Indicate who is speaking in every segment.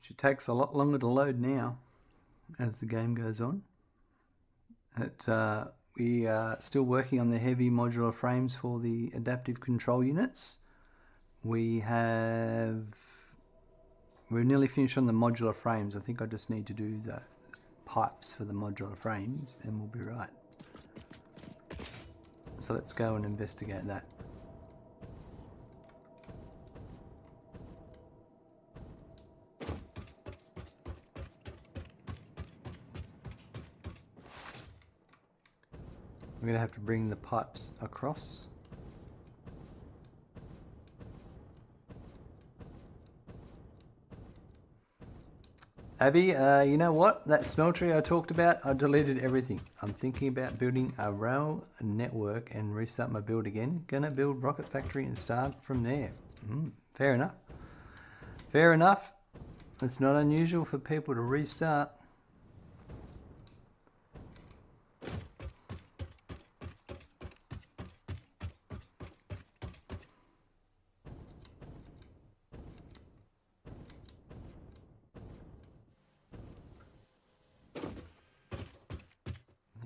Speaker 1: which takes a lot longer to load now as the game goes on. We are still working on the heavy modular frames for the adaptive control units. We're nearly finished on the modular frames. I think I just need to do the pipes for the modular frames and we'll be right. So let's go and investigate that. We're going to have to bring the pipes across. Abby, you know what? That smeltery I talked about, I deleted everything. I'm thinking about building a rail network and restart my build again. Gonna build Rocket Factory and start from there. Fair enough. Fair enough. It's not unusual for people to restart.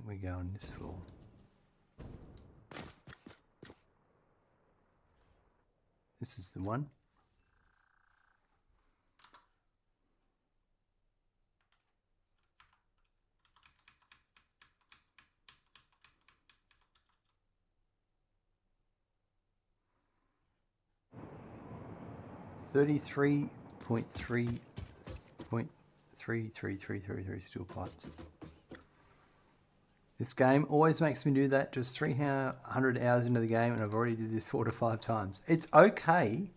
Speaker 1: We go on this floor. This is the one. .33 steel pipes. This game always makes me do that just 300 hours into the game and I've already did this 4 to 5 times. It's okay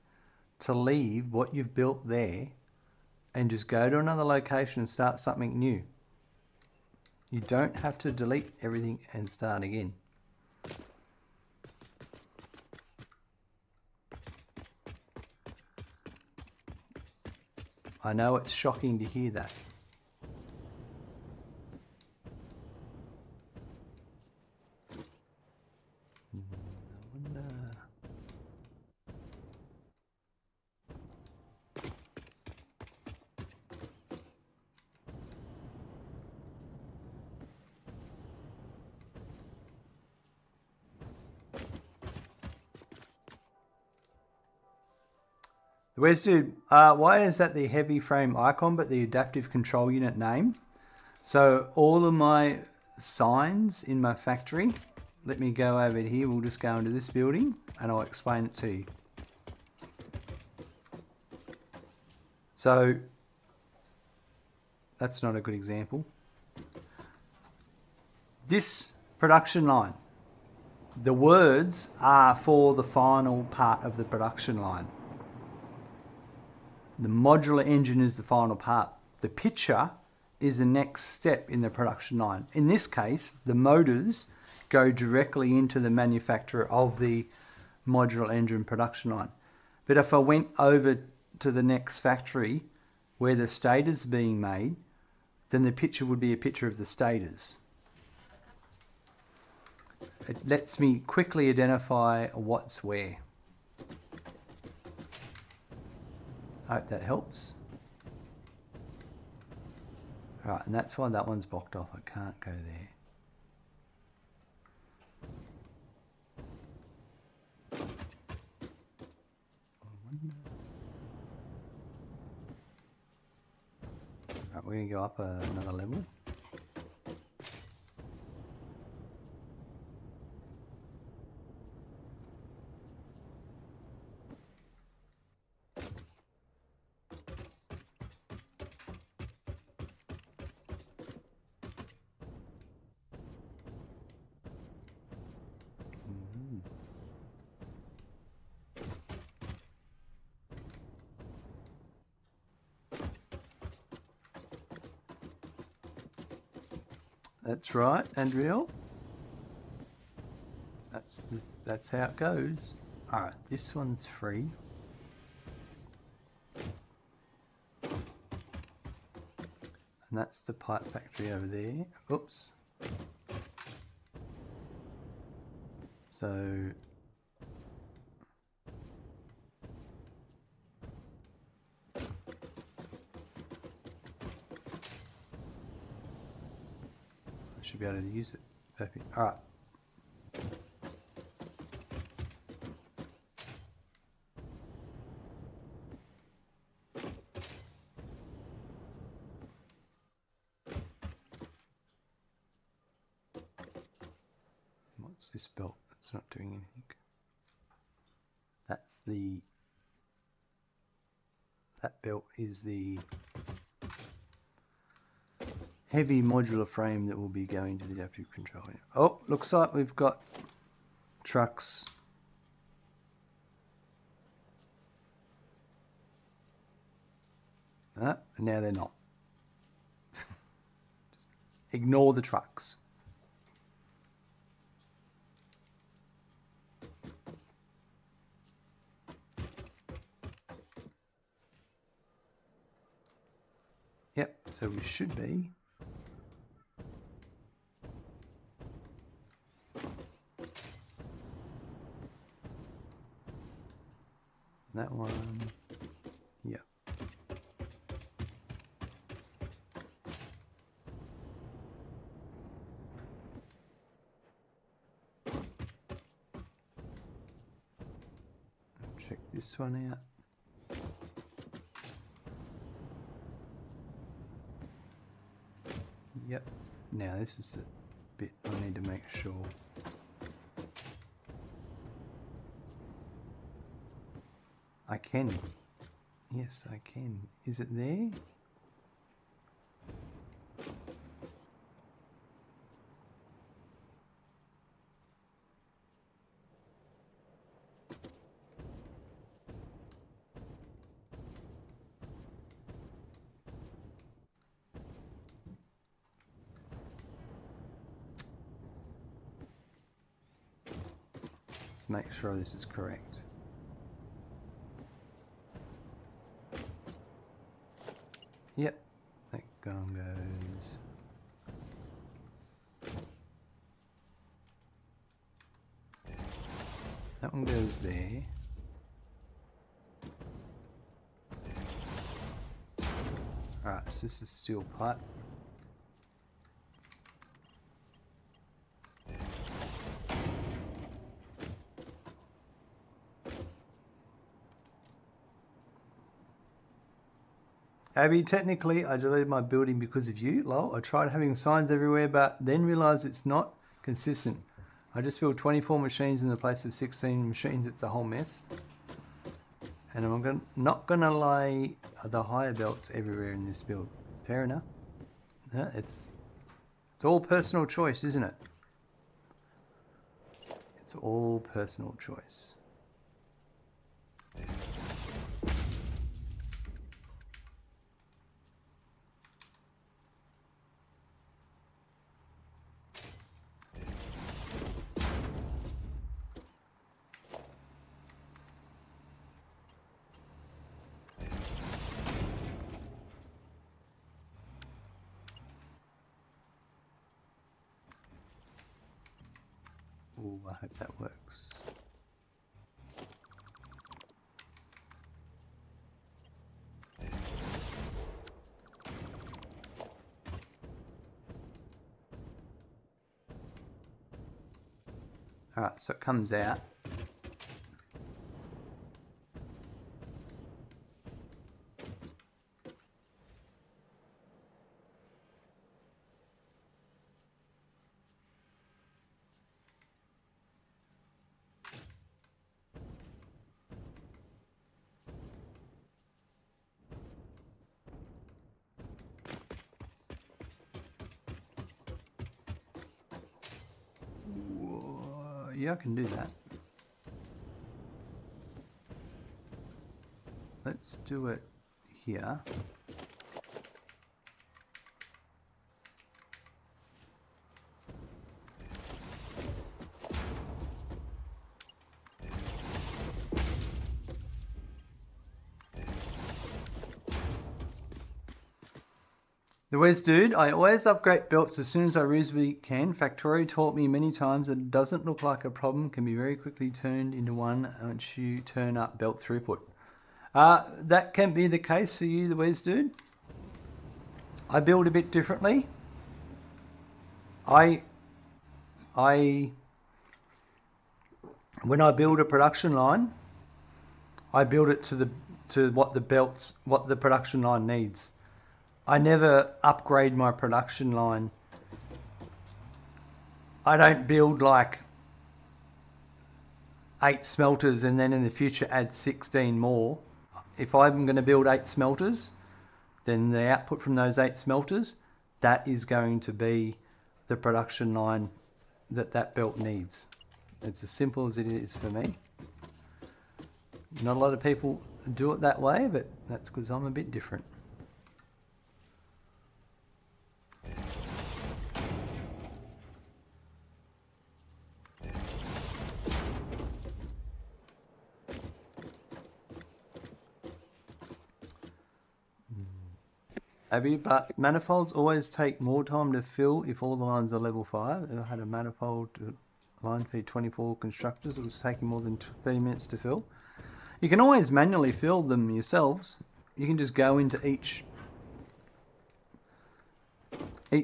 Speaker 1: to leave what you've built there and just go to another location and start something new. You don't have to delete everything and start again. I know it's shocking to hear that. Where's dude? Why is that the heavy frame icon but the adaptive control unit name? So all of my signs in my factory, let me go over here, we'll just go into this building and I'll explain it to you. So that's not a good example. This production line, the words are for the final part of the production line. The modular engine is the final part. The picture is the next step in the production line. In this case, the motors go directly into the manufacturer of the modular engine production line. But if I went over to the next factory where the stator's being made, then the picture would be a picture of the stators. It lets me quickly identify what's where. I hope that helps. Right, and that's why that one's blocked off. I can't go there. Right, we're going to go up another level. That's right, Andriel. That's how it goes. All right, this one's free. And that's the pipe factory over there. Oops. So should be able to use it. Perfect. All right. What's this belt? That's not doing anything. That's the... That belt is the heavy modular frame that will be going to the adaptive control. Oh, looks like we've got trucks. Now they're not. Just ignore the trucks. Yep, so we should be. That one, yeah. Check this one out. Yep. Now this is a bit I need to make sure. I can. Yes, I can. Is it there? Let's make sure this is correct. Yep, that one goes. That one goes there. Alright, so this is steel pipe. Abby, technically I deleted my building because of you. Lol, I tried having signs everywhere but then realised it's not consistent. I just built 24 machines in the place of 16 machines. It's a whole mess. And I'm not going to lay the higher belts everywhere in this build. Fair enough. It's all personal choice, isn't it? It's all personal choice. Ooh, I hope that works. Alright, so it comes out. Yeah, I can do that. Let's do it here. The Wes dude, I always upgrade belts as soon as I reasonably can. Factory taught me many times that it doesn't look like a problem, can be very quickly turned into one once you turn up belt throughput. That can be the case for you, the Wes dude. I build a bit differently. I when I build a production line, I build it to what the production line needs. I never upgrade my production line. I don't build like 8 smelters and then in the future add 16 more. If I'm going to build 8 smelters, then the output from those 8 smelters, that is going to be the production line that belt needs. It's as simple as it is for me. Not a lot of people do it that way, but that's because I'm a bit different. Abby, but manifolds always take more time to fill if all the lines are level 5. I had a manifold line feed 24 constructors. It was taking more than 30 minutes to fill. You can always manually fill them yourselves. You can just go into each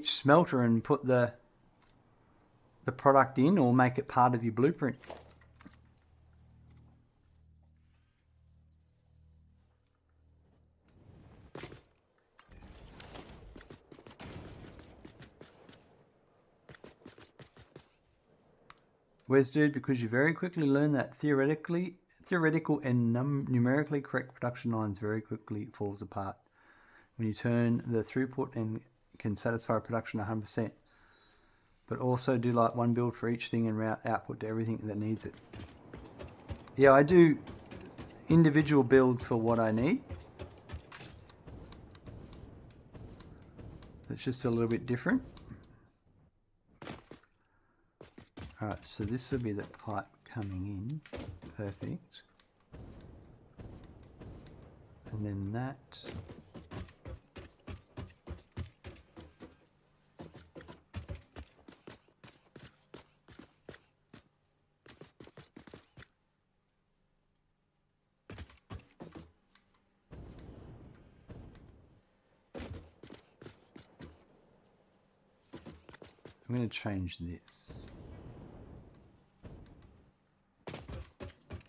Speaker 1: smelter and put the product in or make it part of your blueprint. Where's dude? Because you very quickly learn that theoretical and numerically correct production lines very quickly falls apart when you turn the throughput and can satisfy production 100%. But also do like one build for each thing and route output to everything that needs it. Yeah, I do individual builds for what I need. It's just a little bit different. Alright, so this will be the pipe coming in. Perfect. And then that. I'm going to change this.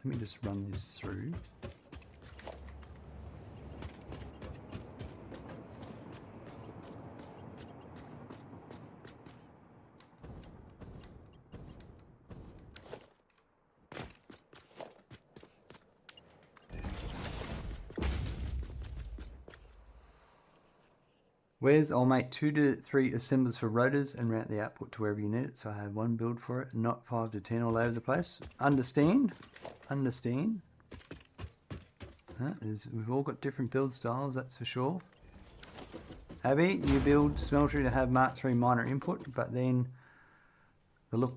Speaker 1: Let me just run this through. Where's I'll make 2 to 3 assemblers for rotors and route the output to wherever you need it. So I have one build for it, not 5 to 10 all over the place. Understand? Understand. We've all got different build styles, that's for sure. Abby, you build smeltery to have Mark III minor input, but then the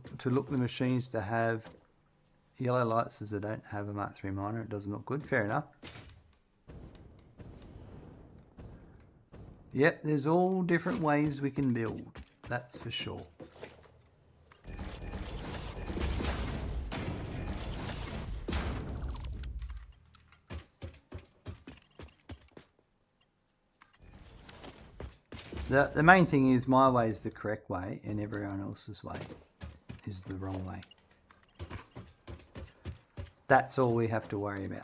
Speaker 1: machines to have yellow lights as they don't have a Mark III minor. It doesn't look good. Fair enough. Yep, there's all different ways we can build, that's for sure. The main thing is my way is the correct way and everyone else's way is the wrong way. That's all we have to worry about.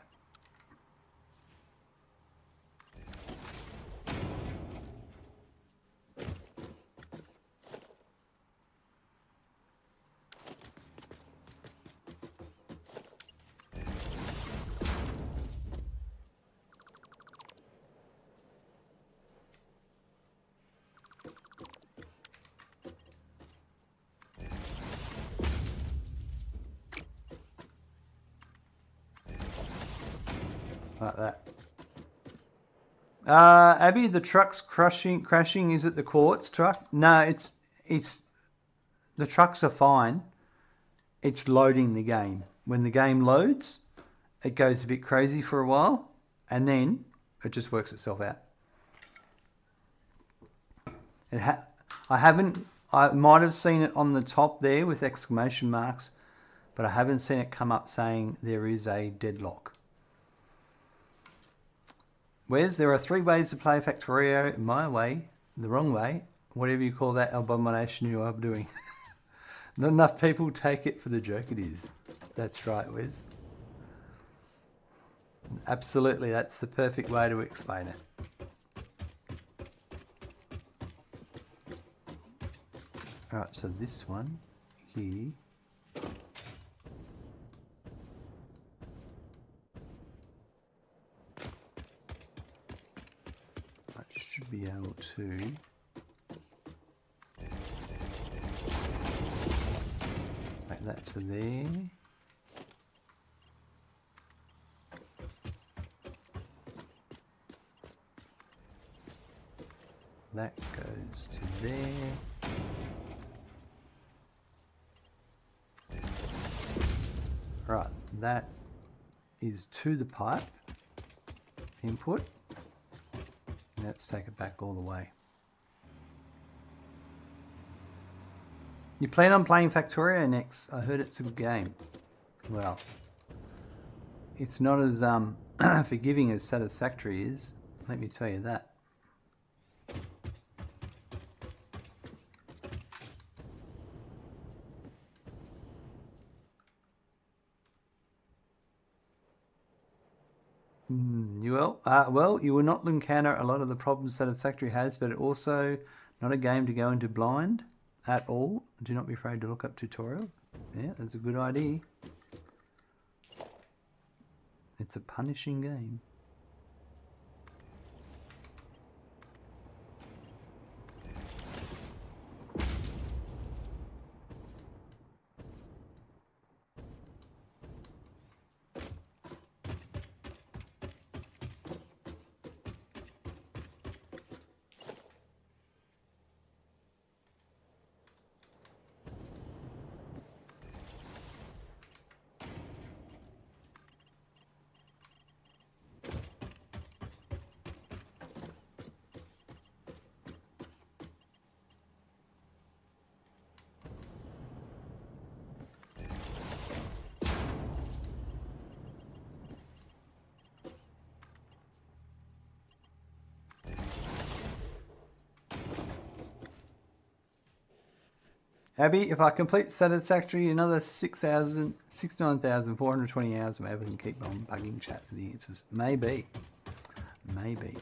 Speaker 1: Like that. Abby, the truck's crashing. Is it the quartz truck? No, it's the trucks are fine. It's loading the game. When the game loads, it goes a bit crazy for a while, and then it just works itself out. I might have seen it on the top there with exclamation marks, but I haven't seen it come up saying there is a deadlock. There are 3 ways to play Factorio: my way, the wrong way, whatever you call that abomination you are doing. Not enough people take it for the joke it is. That's right, Wes. Absolutely, that's the perfect way to explain it. Alright, so this one here. I should be able to take that to there. That goes to there. Right, that is to the pipe input. Let's take it back all the way. You plan on playing Factorio next? I heard it's a good game. Well, it's not as forgiving as Satisfactory is, let me tell you that. Well, you will not encounter a lot of the problems Satisfactory has, but also not a game to go into blind at all. Do not be afraid to look up tutorials. Yeah, that's a good idea. It's a punishing game. Abby, if I complete Satisfactory, another 69,420 hours, maybe we can keep on bugging chat for the answers. Maybe. Maybe.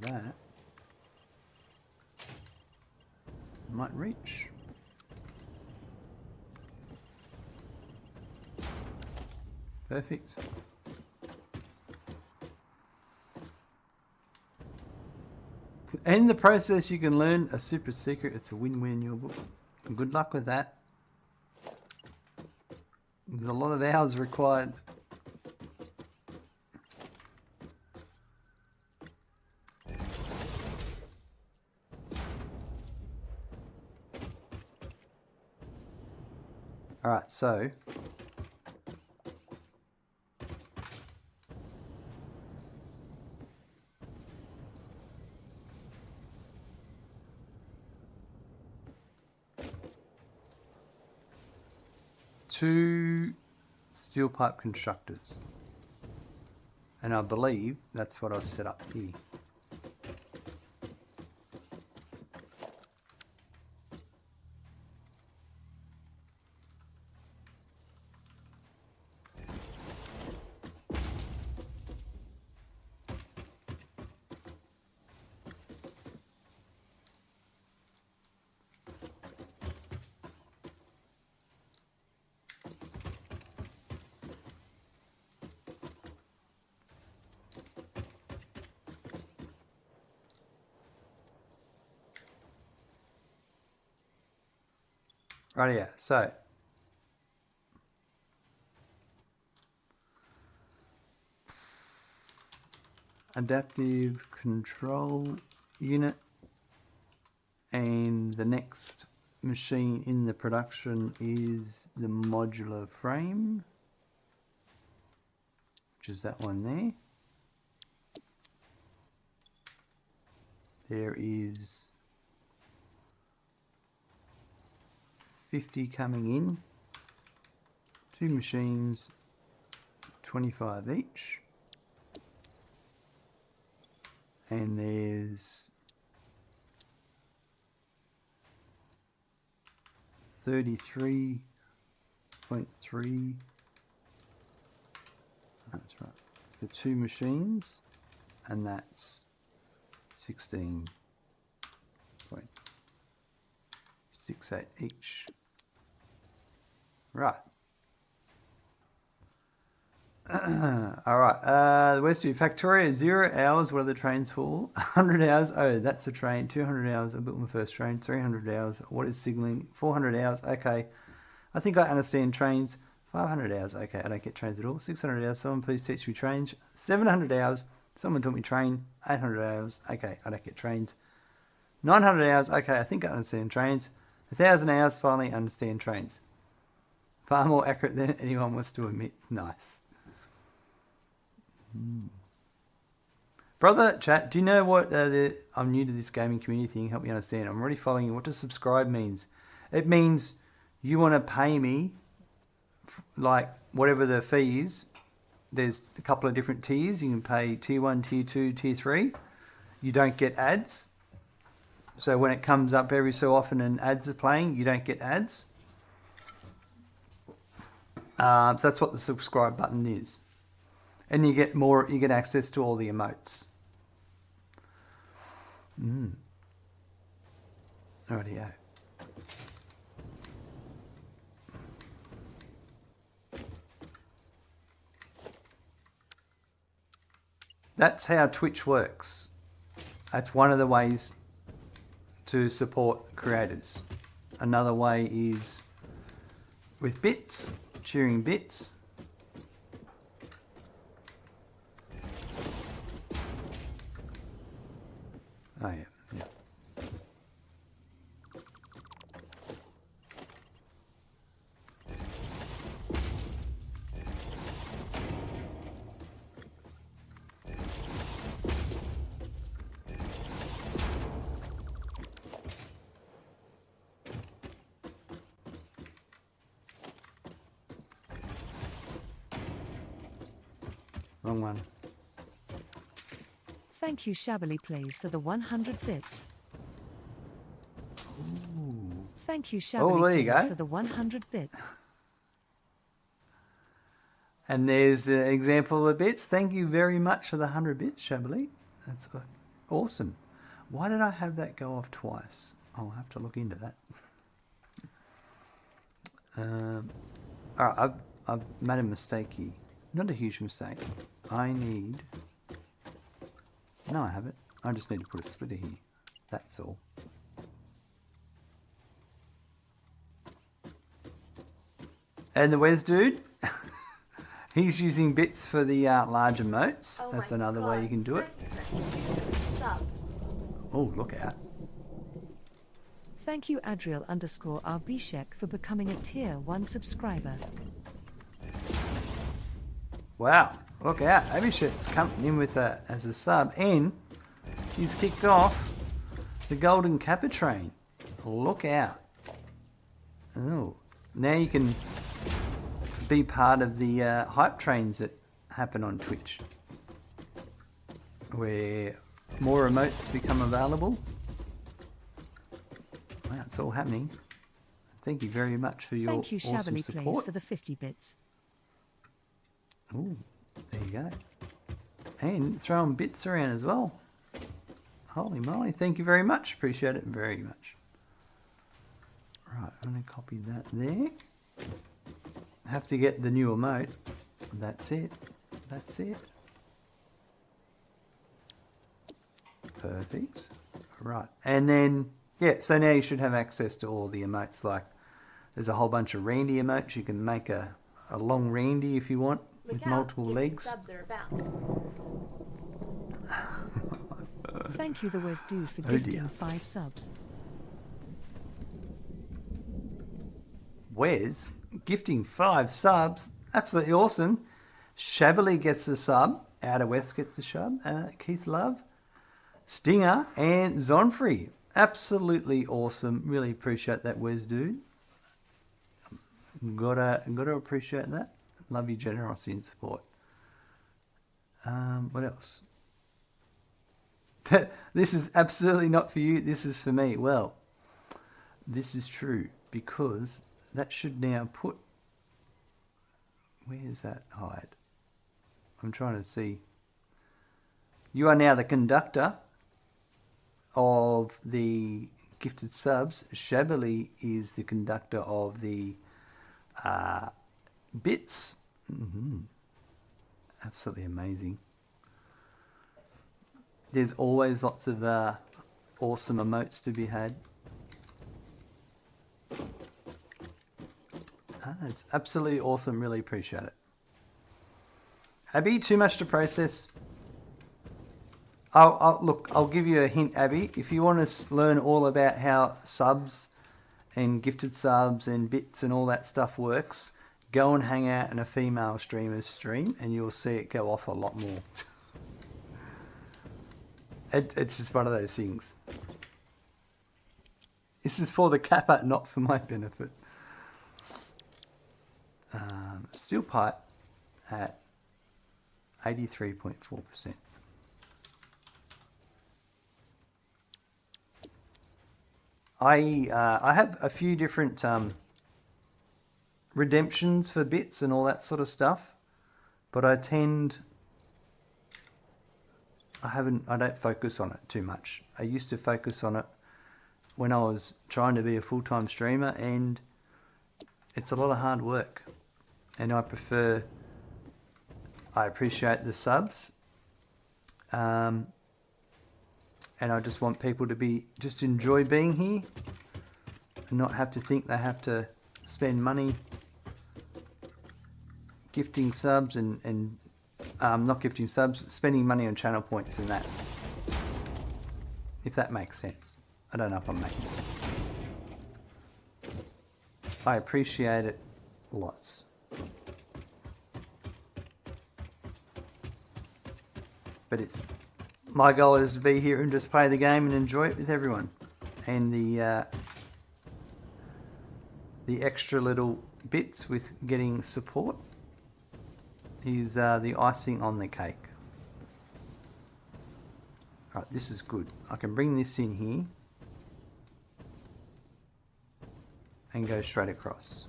Speaker 1: That might reach. Perfect. To end the process, you can learn a super secret. It's a win-win in your book. Good luck with that. There's a lot of hours required. All right, so two steel pipe constructors, and I believe that's what I've set up here. Right here, so adaptive control unit. And the next machine in the production is the modular frame, which is that one there. There is 50 coming in, 2 machines, 25 each, and there's 33.3, that's right, for 2 machines, and that's 16.68 each. Right. Alright, the Westview Factoria, 0 hours, what are the trains for? 100 hours, oh, that's a train. 200 hours, I built my first train. 300 hours, what is signalling? 400 hours, okay. I think I understand trains. 500 hours, okay, I don't get trains at all. 600 hours, someone please teach me trains. 700 hours, someone taught me train. 800 hours, okay, I don't get trains. 900 hours, okay, I think I understand trains. 1,000 hours, finally understand trains. Far more accurate than anyone wants to admit. Nice. Brother, chat, do you know what I'm new to this gaming community thing, help me understand. I'm already following you. What does subscribe means? It means you want to pay me like whatever the fee is. There's a couple of different tiers. You can pay tier 1, tier 2, tier 3. You don't get ads. So when it comes up every so often and ads are playing, you don't get ads. So that's what the subscribe button is. And you get more, you get access to all the emotes. Rightio. That's how Twitch works. That's one of the ways to support creators. Another way is with bits, cheering bits. Oh yeah, yeah. Wrong one.
Speaker 2: Thank you, Shabbily Plays, for the 100 bits.
Speaker 1: Ooh.
Speaker 2: Thank you, Shabbily
Speaker 1: there you
Speaker 2: Plays,
Speaker 1: go.
Speaker 2: for the 100 bits.
Speaker 1: And there's an example of the bits. Thank you very much for the 100 bits, Shabbily. That's awesome. Why did I have that go off twice? I'll have to look into that. Alright, I've made a mistake here. Not a huge mistake. I need... No, I haven't. I just need to put a splitter here. That's all. And the Wes dude, he's using bits for the larger moats.
Speaker 3: Oh,
Speaker 1: that's
Speaker 3: my
Speaker 1: another way you can do it.
Speaker 3: Sup?
Speaker 1: Oh, look out.
Speaker 2: Thank you, Adriel_RBshek, for becoming a tier 1 subscriber.
Speaker 1: Wow, look out. Abhishek's coming in with that as a sub, and he's kicked off the Golden Kappa train. Look out. Oh, now you can be part of the hype trains that happen on Twitch, where more emotes become available. Wow, it's all happening. Thank you very much for your
Speaker 2: Thank you,
Speaker 1: awesome
Speaker 2: Shabbily
Speaker 1: support.
Speaker 2: Plays, for the 50 bits.
Speaker 1: Ooh, there you go. And throwing bits around as well. Holy moly, thank you very much. Appreciate it very much. Right, I'm going to copy that there. Have to get the new emote. That's it. That's it. Perfect. Right, and then, yeah, so now you should have access to all the emotes. Like, there's a whole bunch of Randy emotes. You can make a long Randy if you want. With multiple legs.
Speaker 3: Subs are about.
Speaker 2: Thank you, the Wes Dude, for
Speaker 1: Oh
Speaker 2: gifting
Speaker 1: dear.
Speaker 2: 5 subs.
Speaker 1: Wes gifting 5 subs. Absolutely awesome. Shabbily gets a sub. Outer West gets a sub. Keith Love, Stinger, and Zonfrey. Absolutely awesome. Really appreciate that, Wes, dude. Gotta appreciate that. Love your generosity and support. What else? This is absolutely not for you. This is for me. Well, this is true because that should now put... Where is that hide? I'm trying to see. You are now the conductor of the gifted subs. Shabbily is the conductor of the bits. Absolutely amazing. There's always lots of awesome emotes to be had. It's absolutely awesome. Really appreciate it. Abby, too much to process. Look, I'll give you a hint, Abby. If you want to learn all about how subs and gifted subs and bits and all that stuff works, go and hang out in a female streamer's stream and you'll see it go off a lot more. It's just one of those things. This is for the kappa, not for my benefit. Steel pipe at 83.4%. I have a few different redemptions for bits and all that sort of stuff, but I don't focus on it too much. I used to focus on it when I was trying to be a full-time streamer, and it's a lot of hard work. And I appreciate the subs, and I just want people to just enjoy being here and not have to think they have to spend money gifting subs and not gifting subs, spending money on channel points and that. If that makes sense. I don't know if I'm making sense. I appreciate it lots. But my goal is to be here and just play the game and enjoy it with everyone. And the extra little bits with getting support is the icing on the cake. Right, this is good. I can bring this in here and go straight across.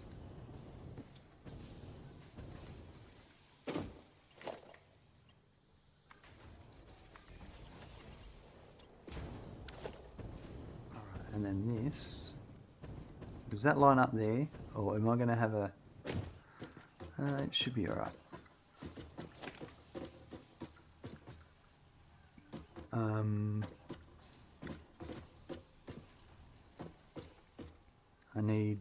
Speaker 1: And then this, does that line up there, or am I going to have a, it should be alright. I need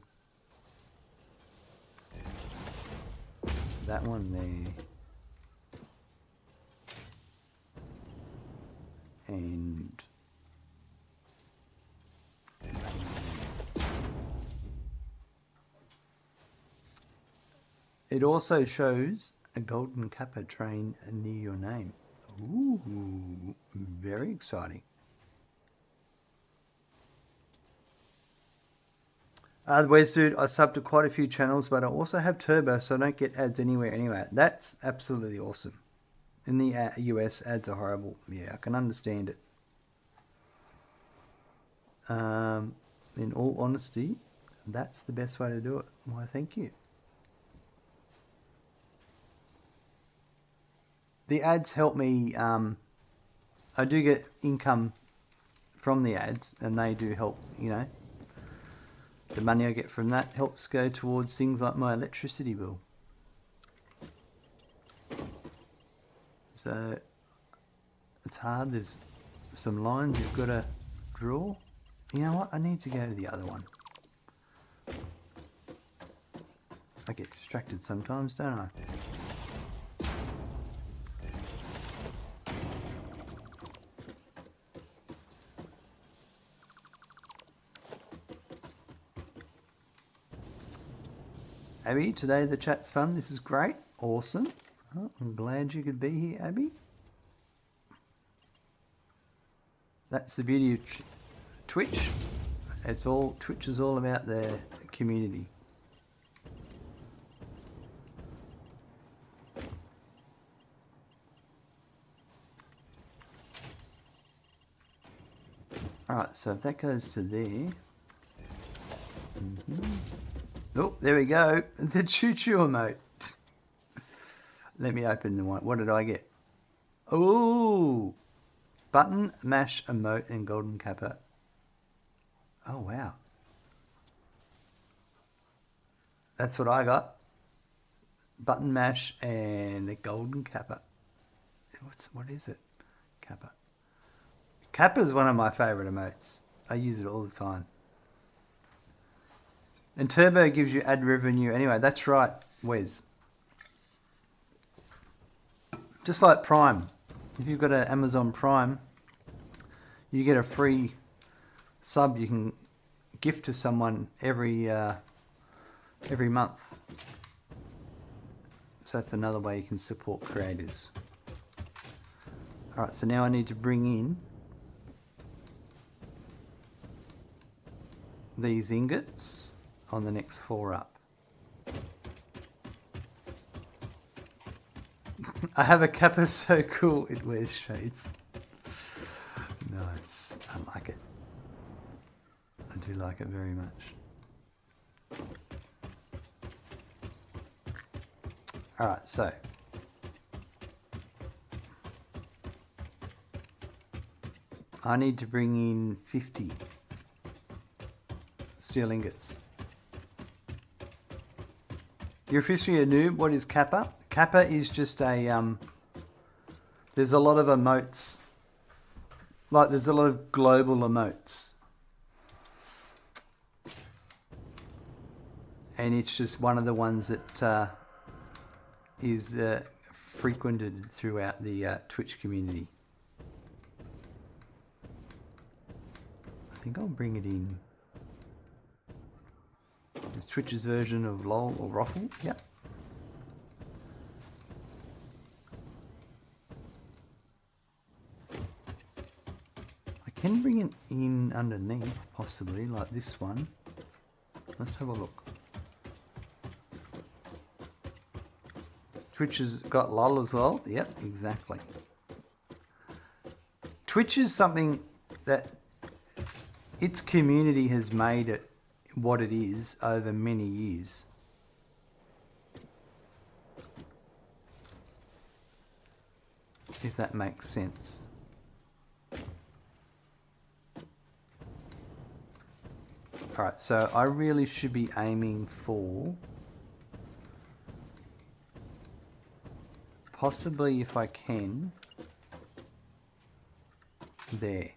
Speaker 1: that one there, and it also shows a golden kappa train near your name. Ooh, very exciting. Where's dude? I subbed to quite a few channels, but I also have Turbo, so I don't get ads anywhere. That's absolutely awesome. In the US, ads are horrible. Yeah, I can understand it. In all honesty, that's the best way to do it. Why, thank you. The ads help me. I do get income from the ads, and they do help, you know. The money I get from that helps go towards things like my electricity bill. So it's hard. There's some lines you've got to draw. You know what? I need to go to the other one. I get distracted sometimes, don't I? Abby, today the chat's fun. This is great. Awesome. Oh, I'm glad you could be here, Abby. That's the beauty of Twitch. Twitch is all about the community. Alright, so if that goes to there. Oh, there we go. The choo-choo emote. Let me open the one. What did I get? Oh! Button, mash, emote, and golden kappa. Oh, wow. That's what I got. Button mash and the golden kappa. What is it? Kappa. Kappa is one of my favourite emotes. I use it all the time. And Turbo gives you ad revenue. Anyway, that's right, Wes. Just like Prime. If you've got an Amazon Prime, you get a free sub you can gift to someone every month. So that's another way you can support creators. Alright, so now I need to bring in these ingots on the next 4 up. I have a kappa so cool it wears shades. Nice. I like it. I do like it very much. Alright, so I need to bring in 50 steel ingots. You're officially a noob. What is kappa? Kappa is just a there's a lot of emotes. Like there's a lot of global emotes. And it's just one of the ones that is frequented throughout the Twitch community. I think I'll bring it in. It's Twitch's version of LOL or Roffle. Yep. I can bring it in underneath, possibly, like this one. Let's have a look. Twitch has got LOL as well. Yep, exactly. Twitch is something that its community has made it what it is over many years. If that makes sense. Alright, so I really should be aiming for possibly, if I can, there.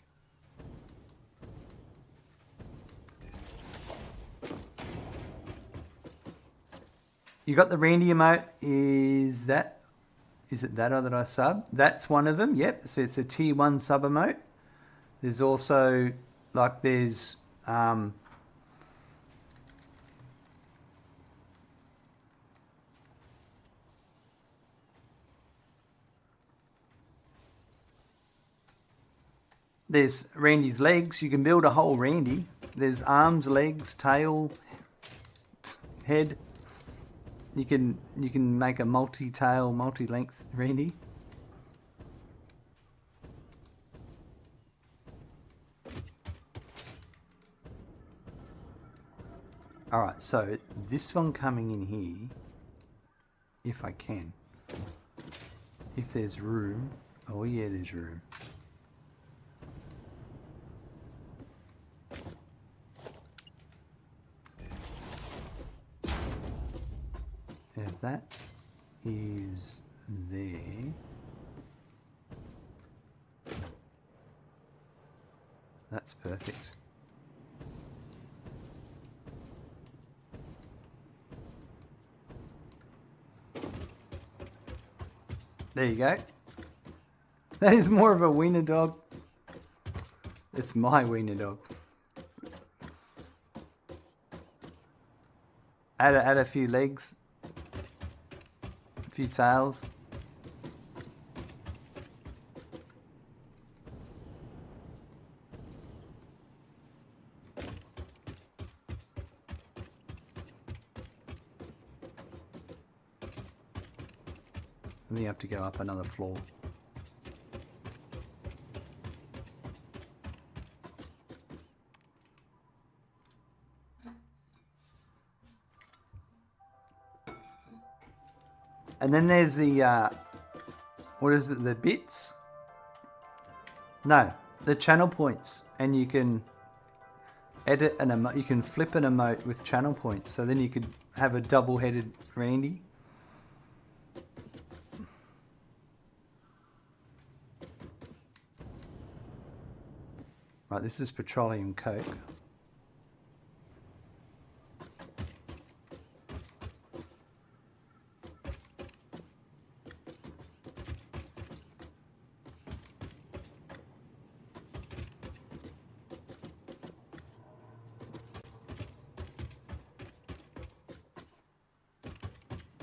Speaker 1: You got the Randy emote. Is it that other that I sub? That's one of them. Yep. So it's a tier 1 sub emote. There's also there's Randy's legs. You can build a whole Randy. There's arms, legs, tail, head. You can make a multi-tail, multi-length Randy. Alright, so this one coming in here, if I can. If there's room. Oh yeah, there's room. If that is there, that's perfect. There you go. That is more of a wiener dog. It's my wiener dog. Add a few legs, a few tails. And then you have to go up another floor. And then there's the, what is it, the bits? No, the channel points. And you can edit an emote, you can flip an emote with channel points. So then you could have a double-headed Randy. Right, this is petroleum coke.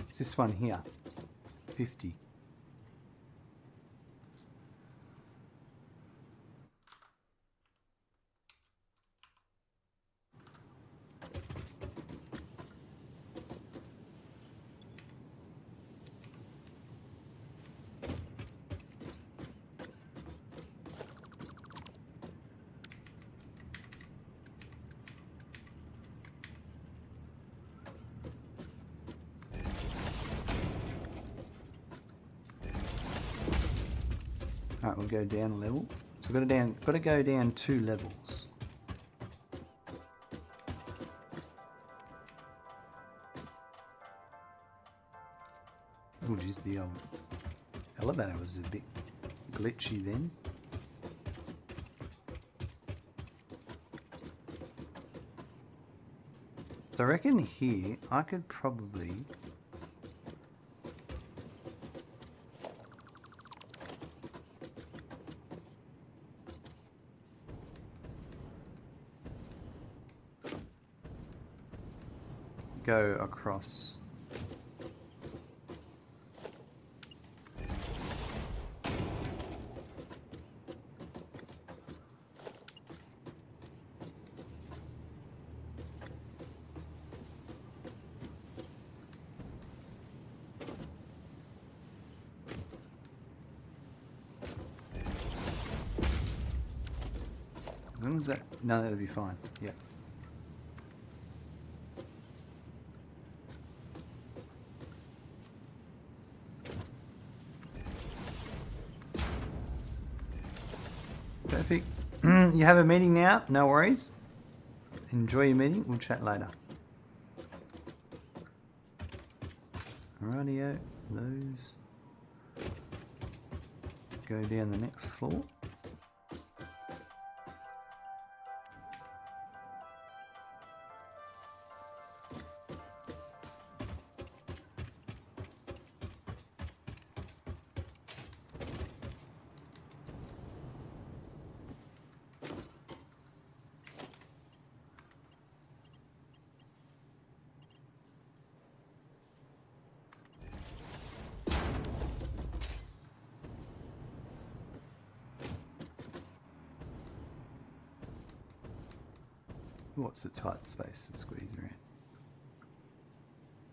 Speaker 1: It's this one here, 50. Alright, we'll go down a level. So got to go down 2 levels. Oh geez, the old elevator was a bit glitchy then. So I reckon here I could probably go across. As long as that, no, that'll be fine. Yeah. Perfect. You have a meeting now? No worries. Enjoy your meeting. We'll chat later. Rightio. Those go down the next floor. What's the tight space to squeeze around?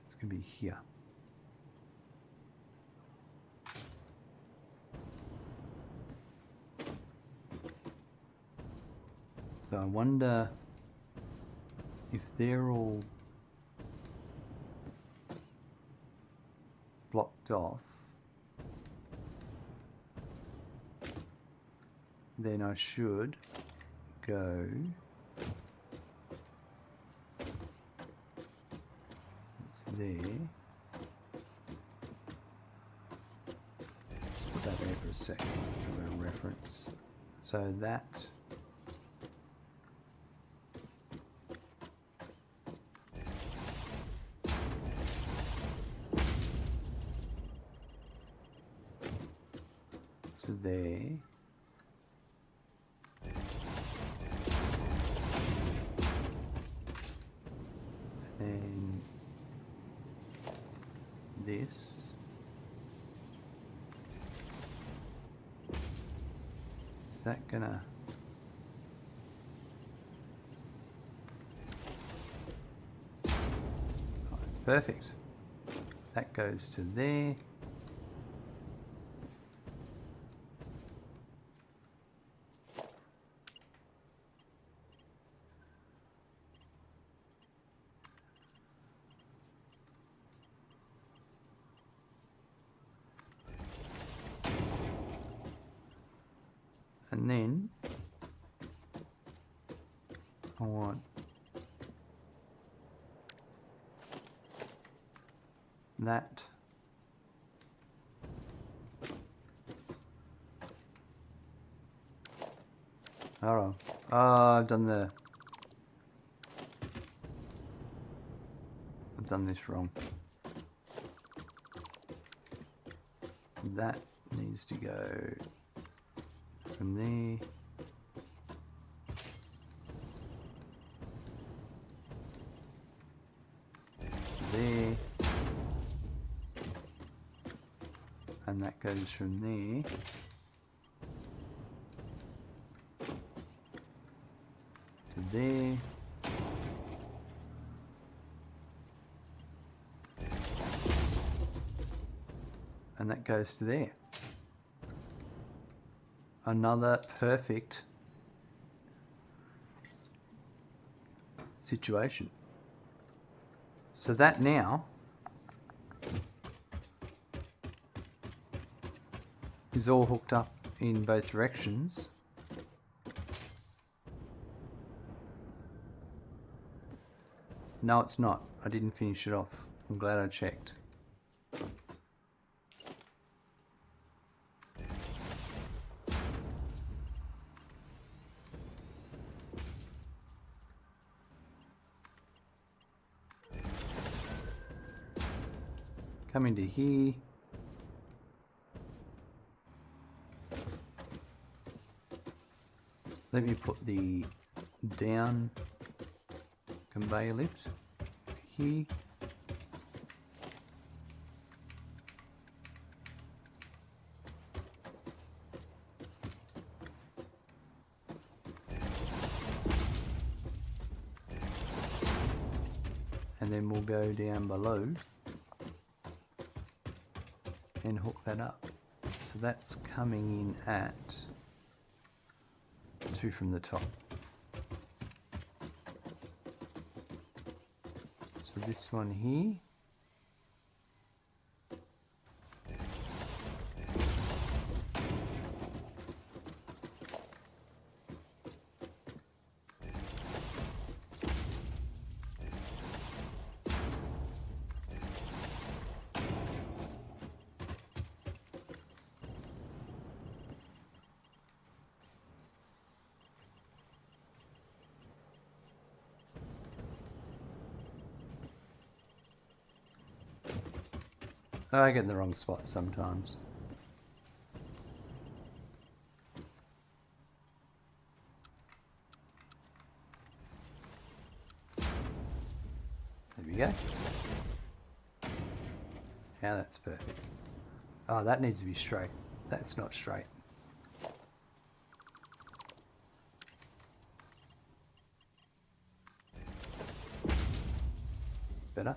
Speaker 1: It's going to be here. So I wonder if they're all blocked off, then I should go there. Let's put that there for a second. It's a little reference. So that to there. And Is that gonna... Oh, it's perfect. That goes to there. And then I want that. Oh, I've done this wrong. That needs to go from there to there, and that goes from there to there, and that goes to there. Another perfect situation. So that now is all hooked up in both directions. No, it's not. I didn't finish it off. I'm glad I checked. Come into here. Let me put the down conveyor lift here. And then we'll go down below and hook that up. So that's coming in at 2 from the top. So this one here, I get in the wrong spot sometimes. There we go. Now that's perfect. Oh, that needs to be straight. That's not straight. It's better.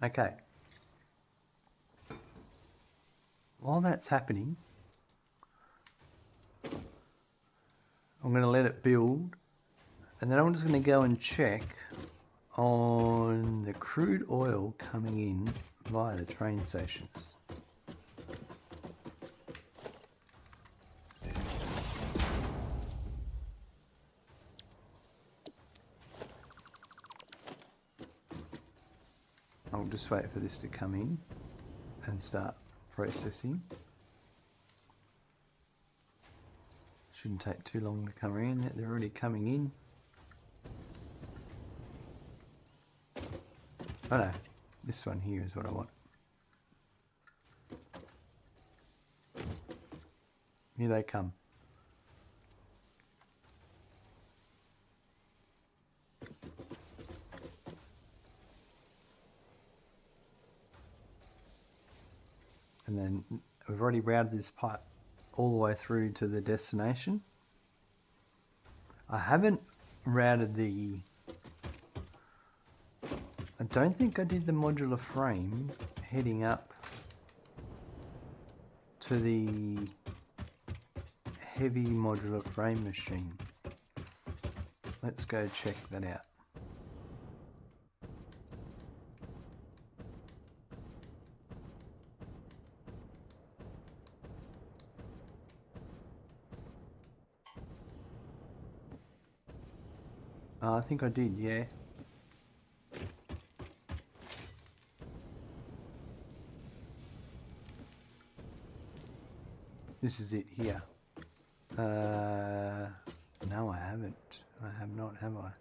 Speaker 1: Okay. While that's happening, I'm going to let it build, and then I'm just going to go and check on the crude oil coming in via the train stations. I'll just wait for this to come in and start processing. Shouldn't take too long to come in. They're already coming in. Oh no, this one here is what I want. Here they come. And then we've already routed this pipe all the way through to the destination. I haven't routed the... I don't think I did the modular frame heading up to the heavy modular frame machine. Let's go check that out. I think I did, yeah. This is it here. No, I haven't. I have not, have I?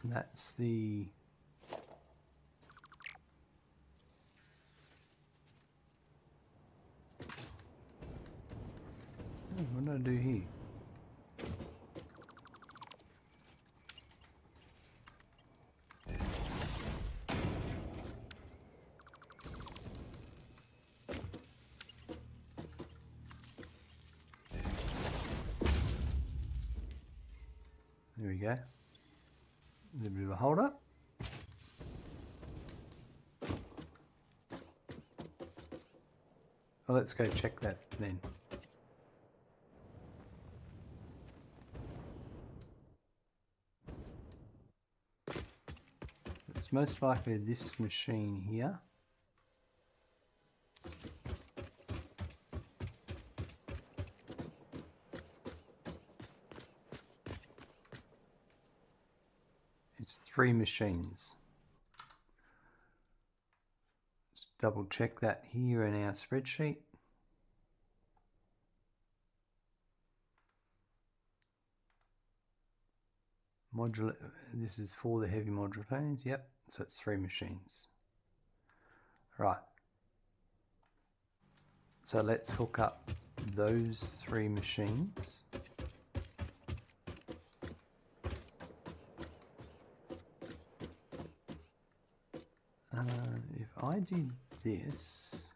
Speaker 1: That's the... Oh, what did I do here? There we go. A little bit of a hold up. Well, let's go check that then. It's most likely this machine here. It's 3 machines. Let's double check that here in our spreadsheet. Modular, this is for the heavy modular frames, yep, so it's 3 machines. Right. So let's hook up those 3 machines. If I did this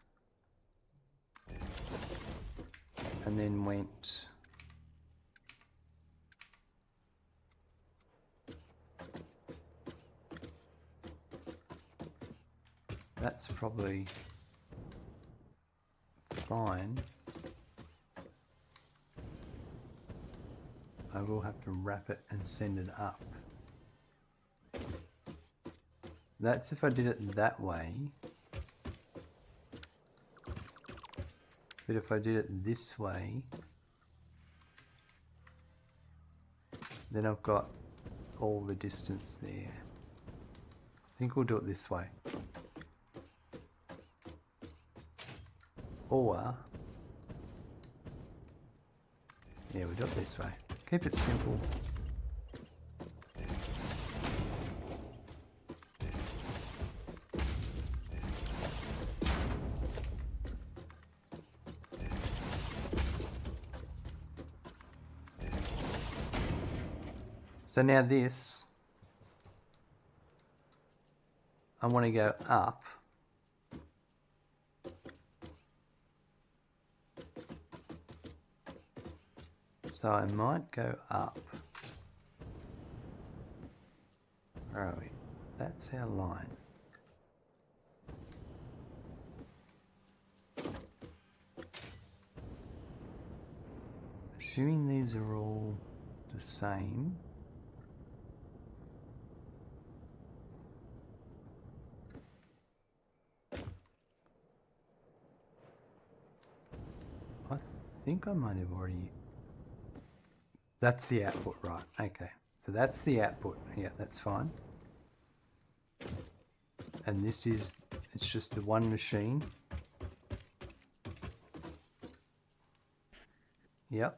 Speaker 1: and then went that's probably fine. I will have to wrap it and send it up. That's if I did it that way. But if I did it this way, then I've got all the distance there. I think we'll do it this way. Or, yeah, we'll do it this way. Keep it simple. So now this, I want to go up. So I might go up. Where are we? That's our line. Assuming these are all the same. I think I might have already... That's the output, right, okay. So that's the output, yeah, that's fine. And this is, it's just the one machine. Yep.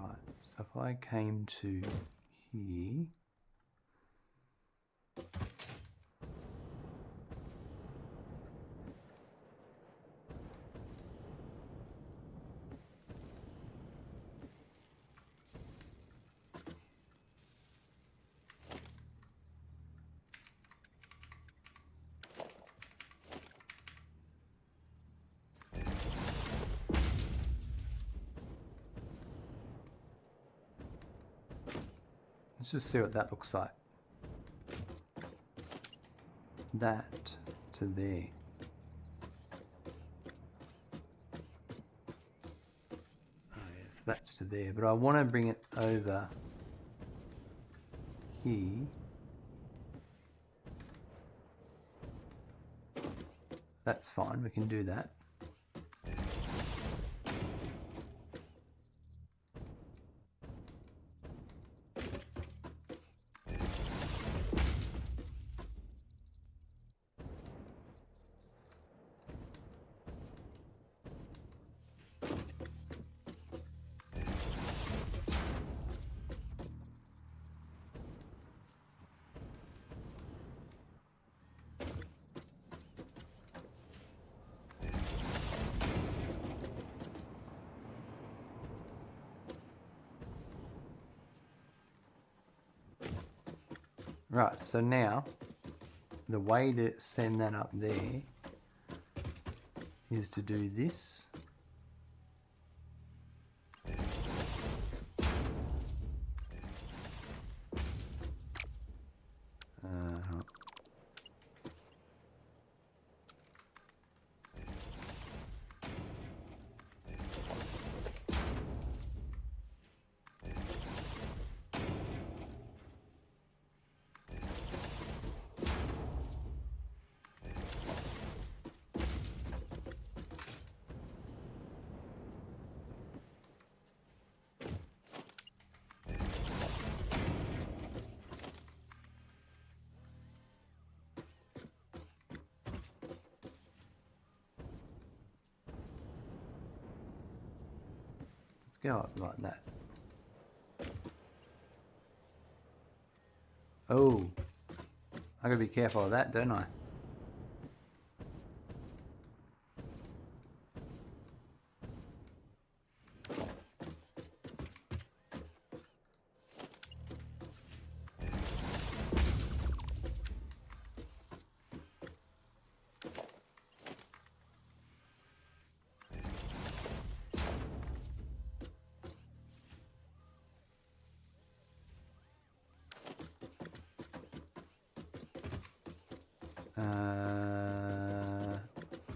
Speaker 1: Right, so if I came to here, let's just see what that looks like. That to there. Oh yeah, so that's to there, but I want to bring it over here. That's fine, we can do that. Right, so now the way to send that up there is to do this. Let's go up like that. Oh, I gotta be careful of that, don't I?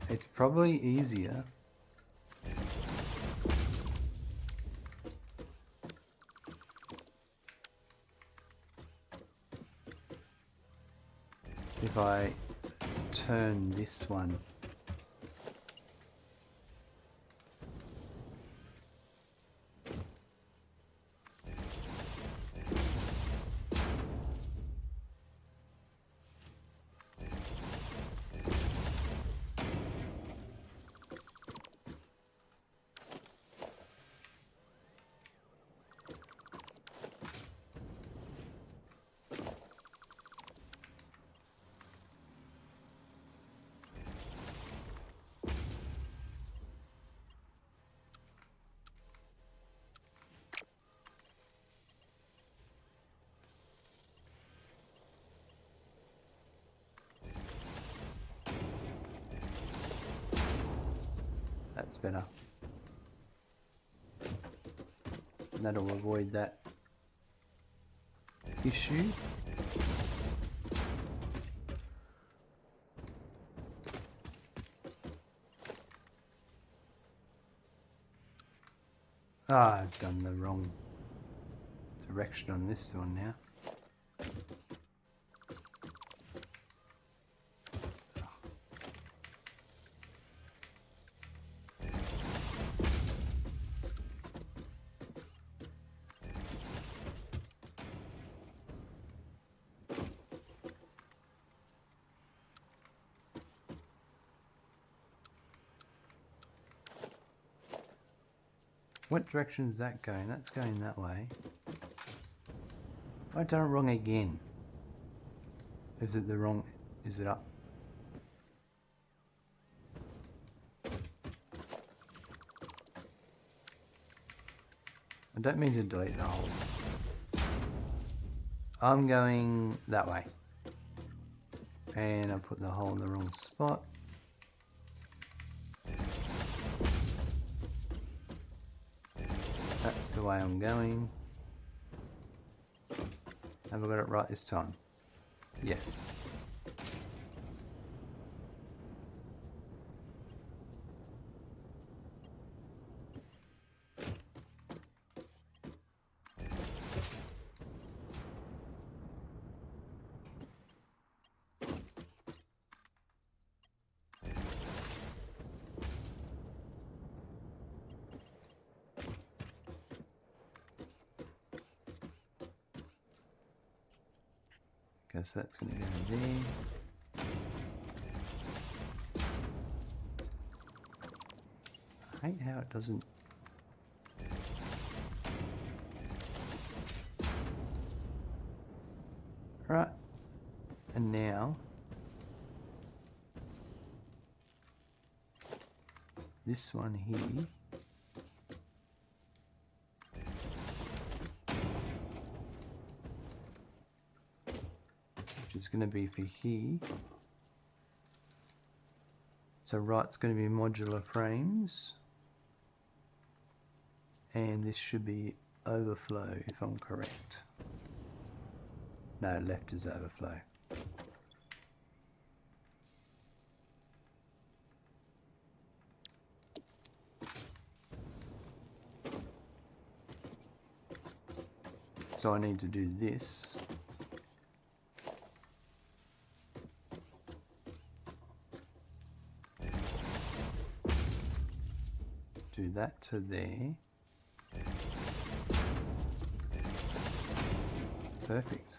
Speaker 1: It's probably easier if I turn this one. That's better. And that'll avoid that issue. Ah, I've done the wrong direction on this one now. What direction is that going? That's going that way. I've done it wrong again. Is it the wrong... Is it up? I don't mean to delete the hole. I'm going that way. And I put the hole in the wrong spot. That's the way I'm going. Have I got it right this time? Yes. Okay, so that's going to go there. I hate how it doesn't... Right. And now... this one here... which is going to be for here. So right's going to be modular frames. And this should be overflow if I'm correct. No, left is overflow. So I need to do this. Do that to there. Perfect.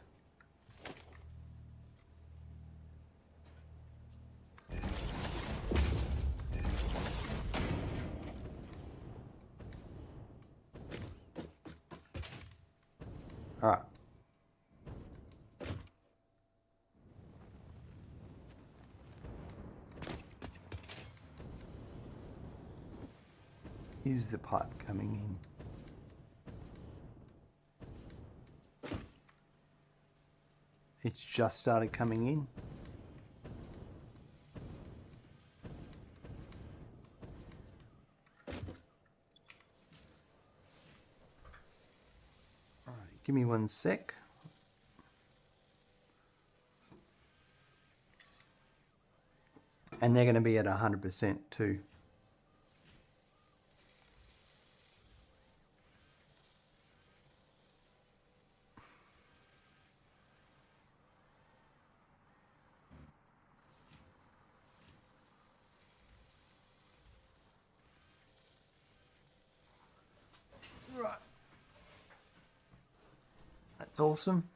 Speaker 1: All right. Is the pipe coming in? It's just started coming in. All right, give me 1 sec. And they're going to be at 100% too. Right. That's awesome.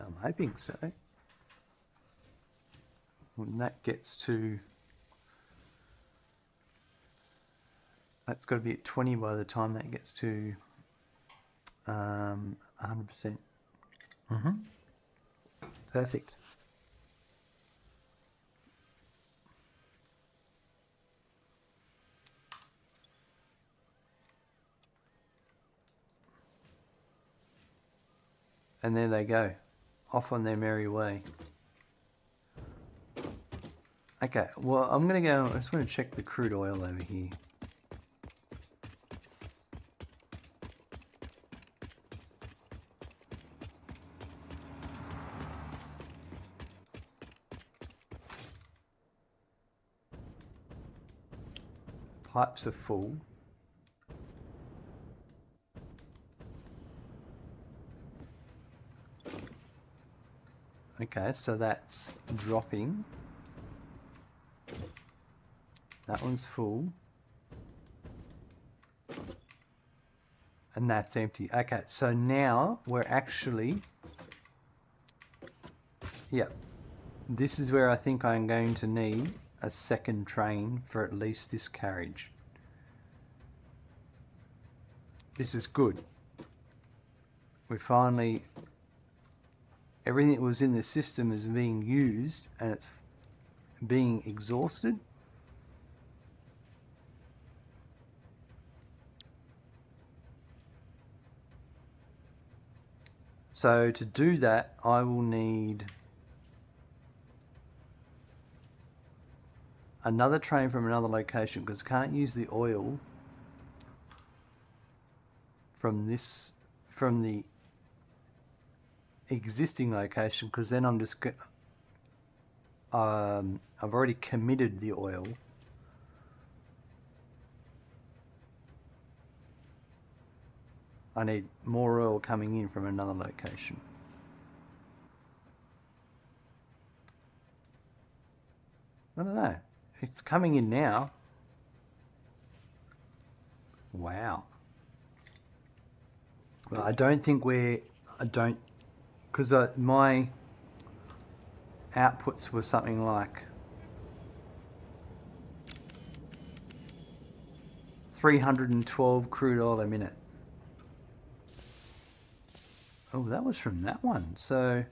Speaker 1: I'm hoping so. When that gets to... that's got to be at 20 by the time that gets to 100%. Perfect. And there they go, off on their merry way. Okay, well, I'm going to go, I just want to check the crude oil over here. Pipes are full. Okay, so that's dropping. That one's full. And that's empty. Okay, so now we're actually Yeah. This is where I think I'm going to need a second train for at least this carriage. This is good. We finally... Everything that was in the system is being used and it's being exhausted. So to do that, I will need another train from another location because I can't use the oil from the existing location because then I'm just I've already committed the oil. I need more oil coming in from another location. I don't know. It's coming in now. Wow. Well, I don't think because my outputs were something like 312 crude oil a minute. Oh, that was from that one. So,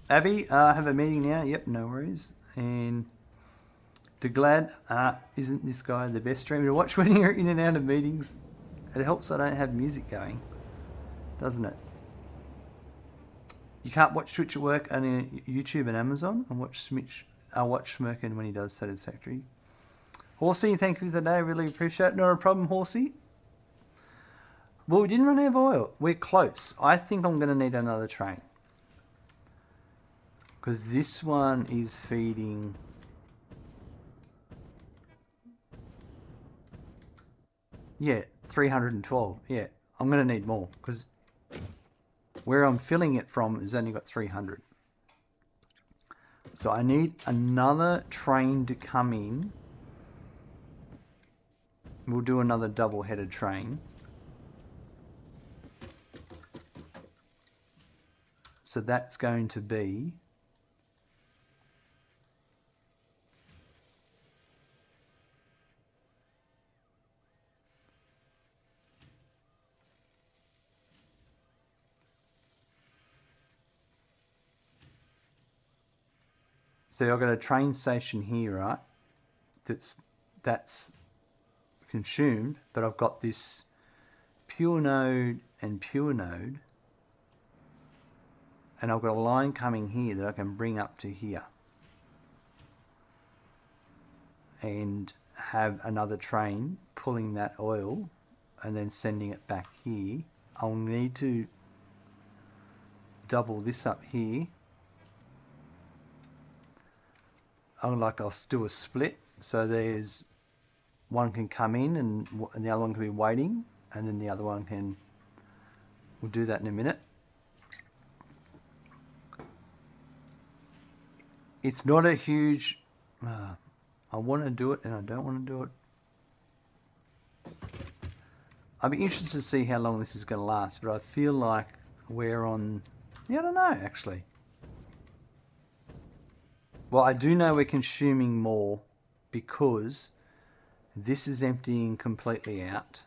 Speaker 1: Abby, I have a meeting now. Yep, no worries. And Glad, isn't this guy the best streamer to watch when you're in and out of meetings? It helps I don't have music going, doesn't it? You can't watch Twitch at work, only YouTube and Amazon, and watch Smirkin when he does Satisfactory. Horsey, thank you for the day. I really appreciate it. Not a problem, Horsey. Well, we didn't run out of oil. We're close. I think I'm going to need another train. Because this one is feeding... Yeah, 312. Yeah, I'm going to need more. Because where I'm filling it from has only got 300. So I need another train to come in. We'll do another double-headed train. So that's going to be... So I've got a train station here, right? That's consumed, but I've got this pure node and pure node. And I've got a line coming here that I can bring up to here. And have another train pulling that oil and then sending it back here. I'll need to double this up here. I'll do a split. So there's one can come in and the other one can be waiting. And then the other one can... We'll do that in a minute. It's not a huge... I want to do it and I don't want to do it. I'd be interested to see how long this is going to last, but I feel like we're on... Yeah, I don't know, actually. Well, I do know we're consuming more because this is emptying completely out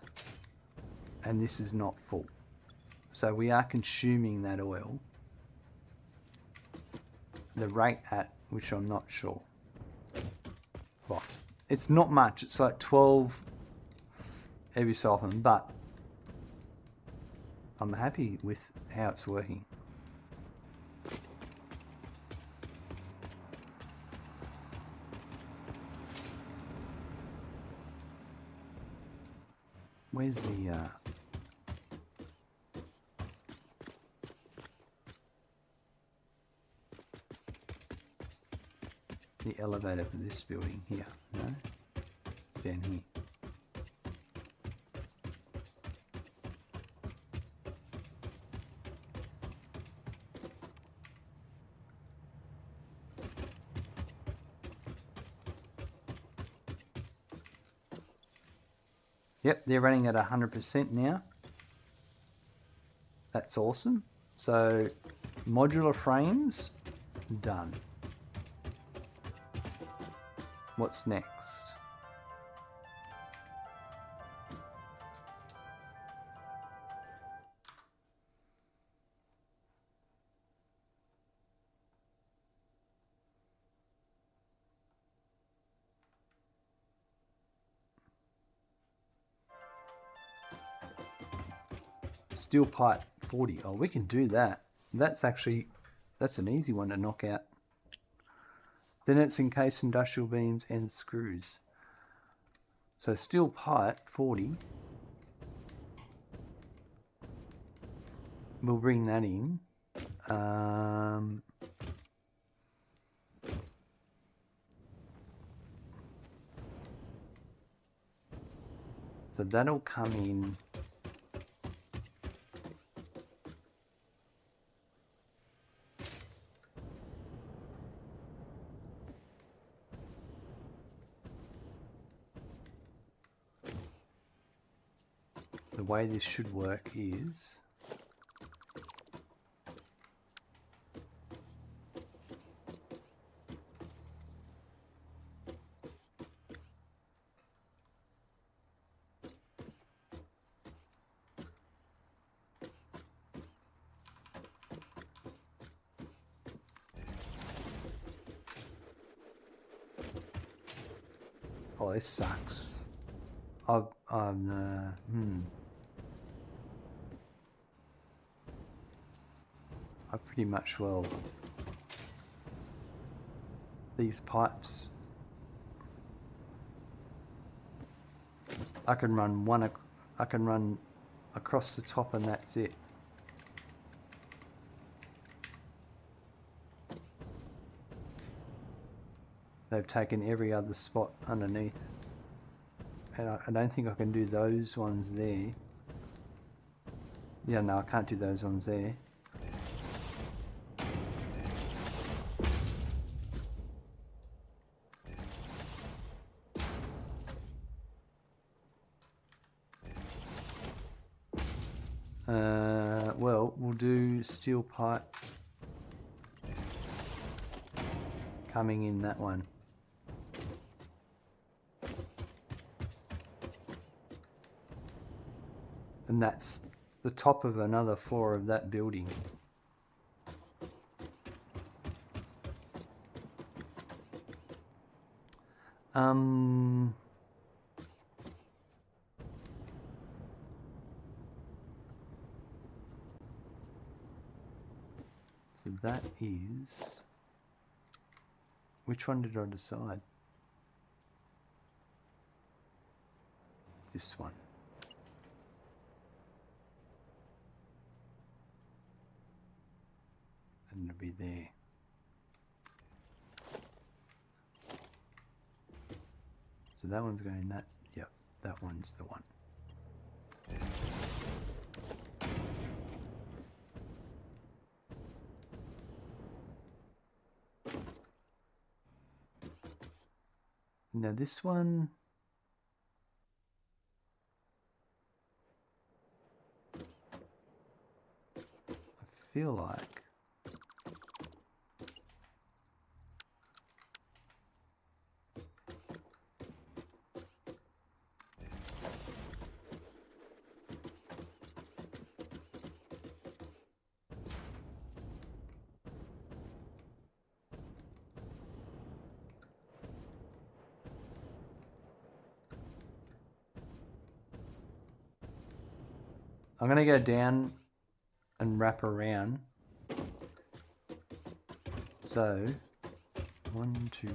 Speaker 1: and this is not full. So we are consuming that oil. The rate at which I'm not sure. Well, it's not much. It's like 12 every so often, but I'm happy with how it's working. Where's the elevator for this building here? No? It's down here. Yep, they're running at 100% now. That's awesome. So, modular frames, done. What's next? Steel pipe 40. Oh, we can do that. That's an easy one to knock out. Then it's encased industrial beams and screws. So steel pipe 40. We'll bring that in. So that'll come in. The way this should work is oh, this sucks. I pretty much these pipes. I can run across the top and that's it. They've taken every other spot underneath. And I don't think I can do those ones there. Yeah, no, I can't do those ones there. Well, we'll do steel pipe coming in that one. And that's the top of another floor of that building. So that is, which one did I decide? This one. And it'll be there. So that one's going in that. Yep, that one's the one. Now this one, I feel like I'm going to go down and wrap around. So 1, 2, 3,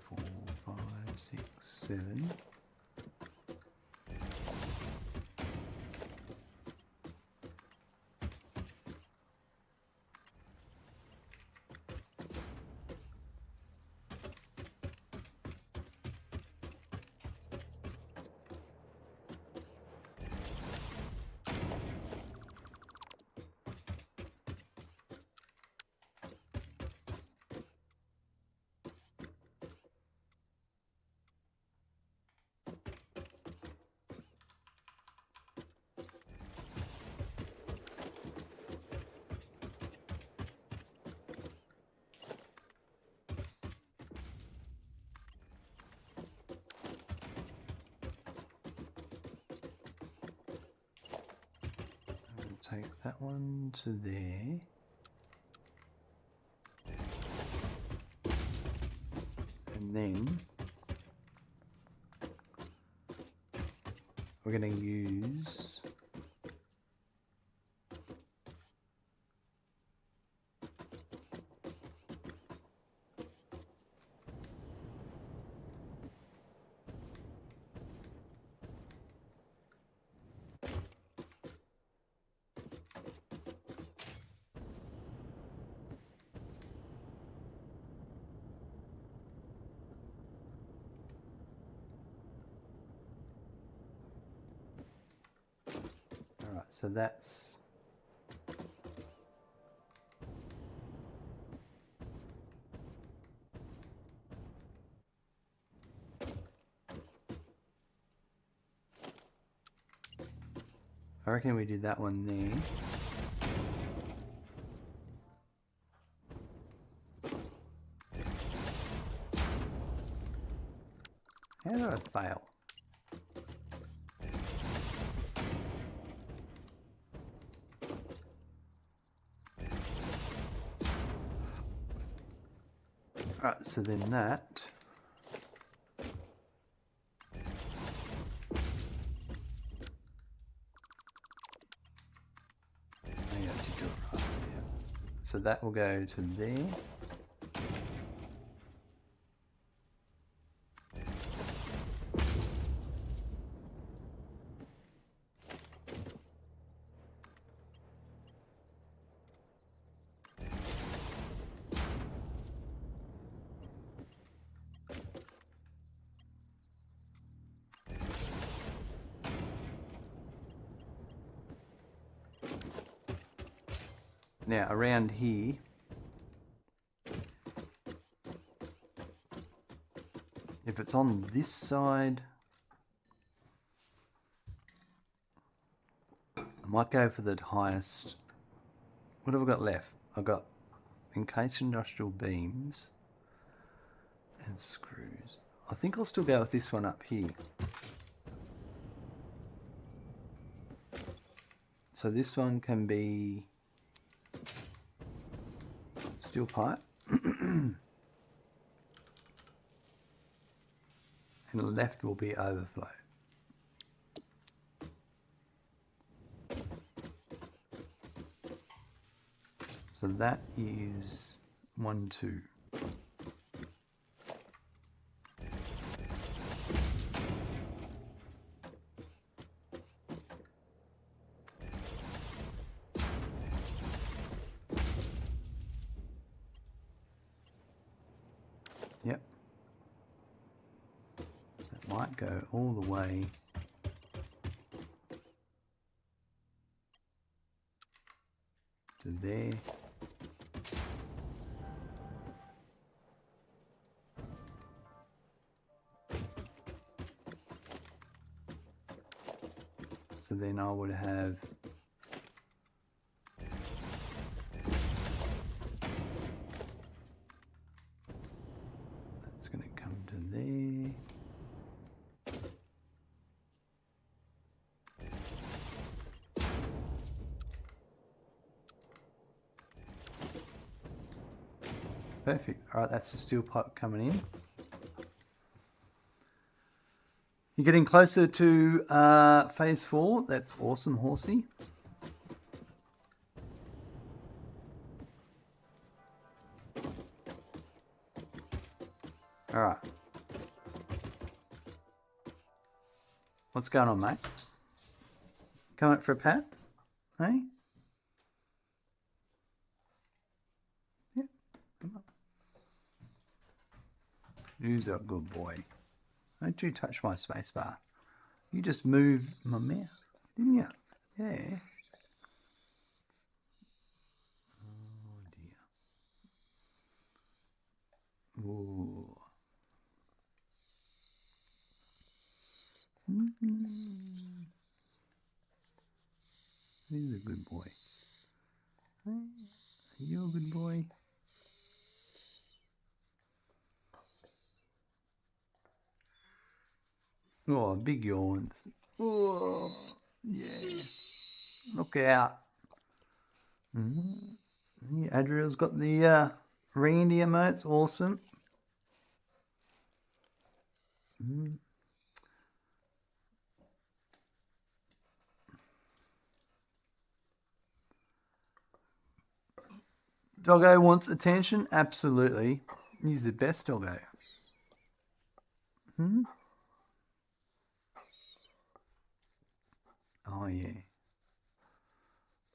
Speaker 1: 4, 5, 6, 7. take that one to there. And then we're going to use Alright, so that's I reckon we did that one there. How did I fail? Alright, so then that so that will go to there. Now around here, if it's on this side, I might go for the highest. What have I got left? I've got Encased Industrial Beams and screws. I think I'll still go with this one up here. So this one can be steel pipe. And the left will be overflow. So that is 1, 2. Yep. That might go all the way to there. So then I would have that's going to come to there. Perfect. All right, that's the steel pipe coming in. You're getting closer to phase 4. That's awesome, horsey. All right. What's going on, mate? Come up for a pat? Hey? Yeah, come on. Who's a good boy? Don't you touch my space bar. You just moved my mouth, didn't you? Yeah. Oh dear. Ooh. He's a good boy. Hey, are you a good boy? Oh, big yawns. Oh, yeah. Look out. Adriel's got the Randy emotes. Awesome. Doggo wants attention? Absolutely. He's the best doggo. Oh, yeah.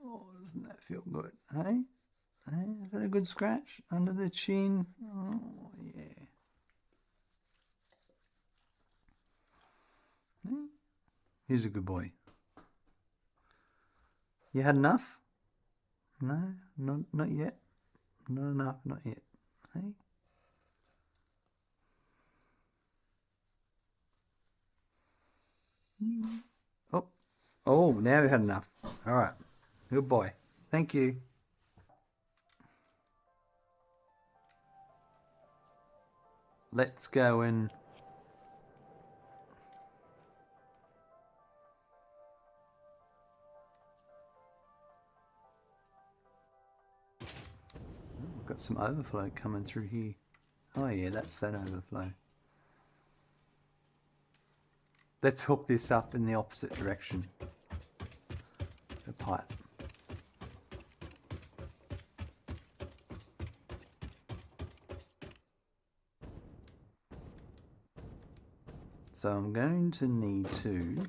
Speaker 1: Oh, doesn't that feel good? Hey? Hey? Is that a good scratch? Under the chin? Oh, yeah. Hey? He's a good boy. You had enough? No? Not yet? Not enough, not yet. Hey? Oh, now we had enough. All right. Good boy. Thank you. Let's go and... We've got some overflow coming through here. Oh yeah, that's that overflow. Let's hook this up in the opposite direction. The pipe. So I'm going to need to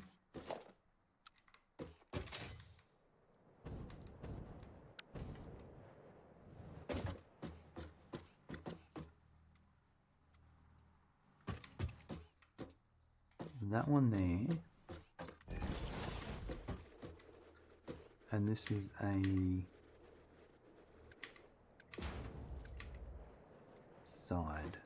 Speaker 1: that one there, and this is a side.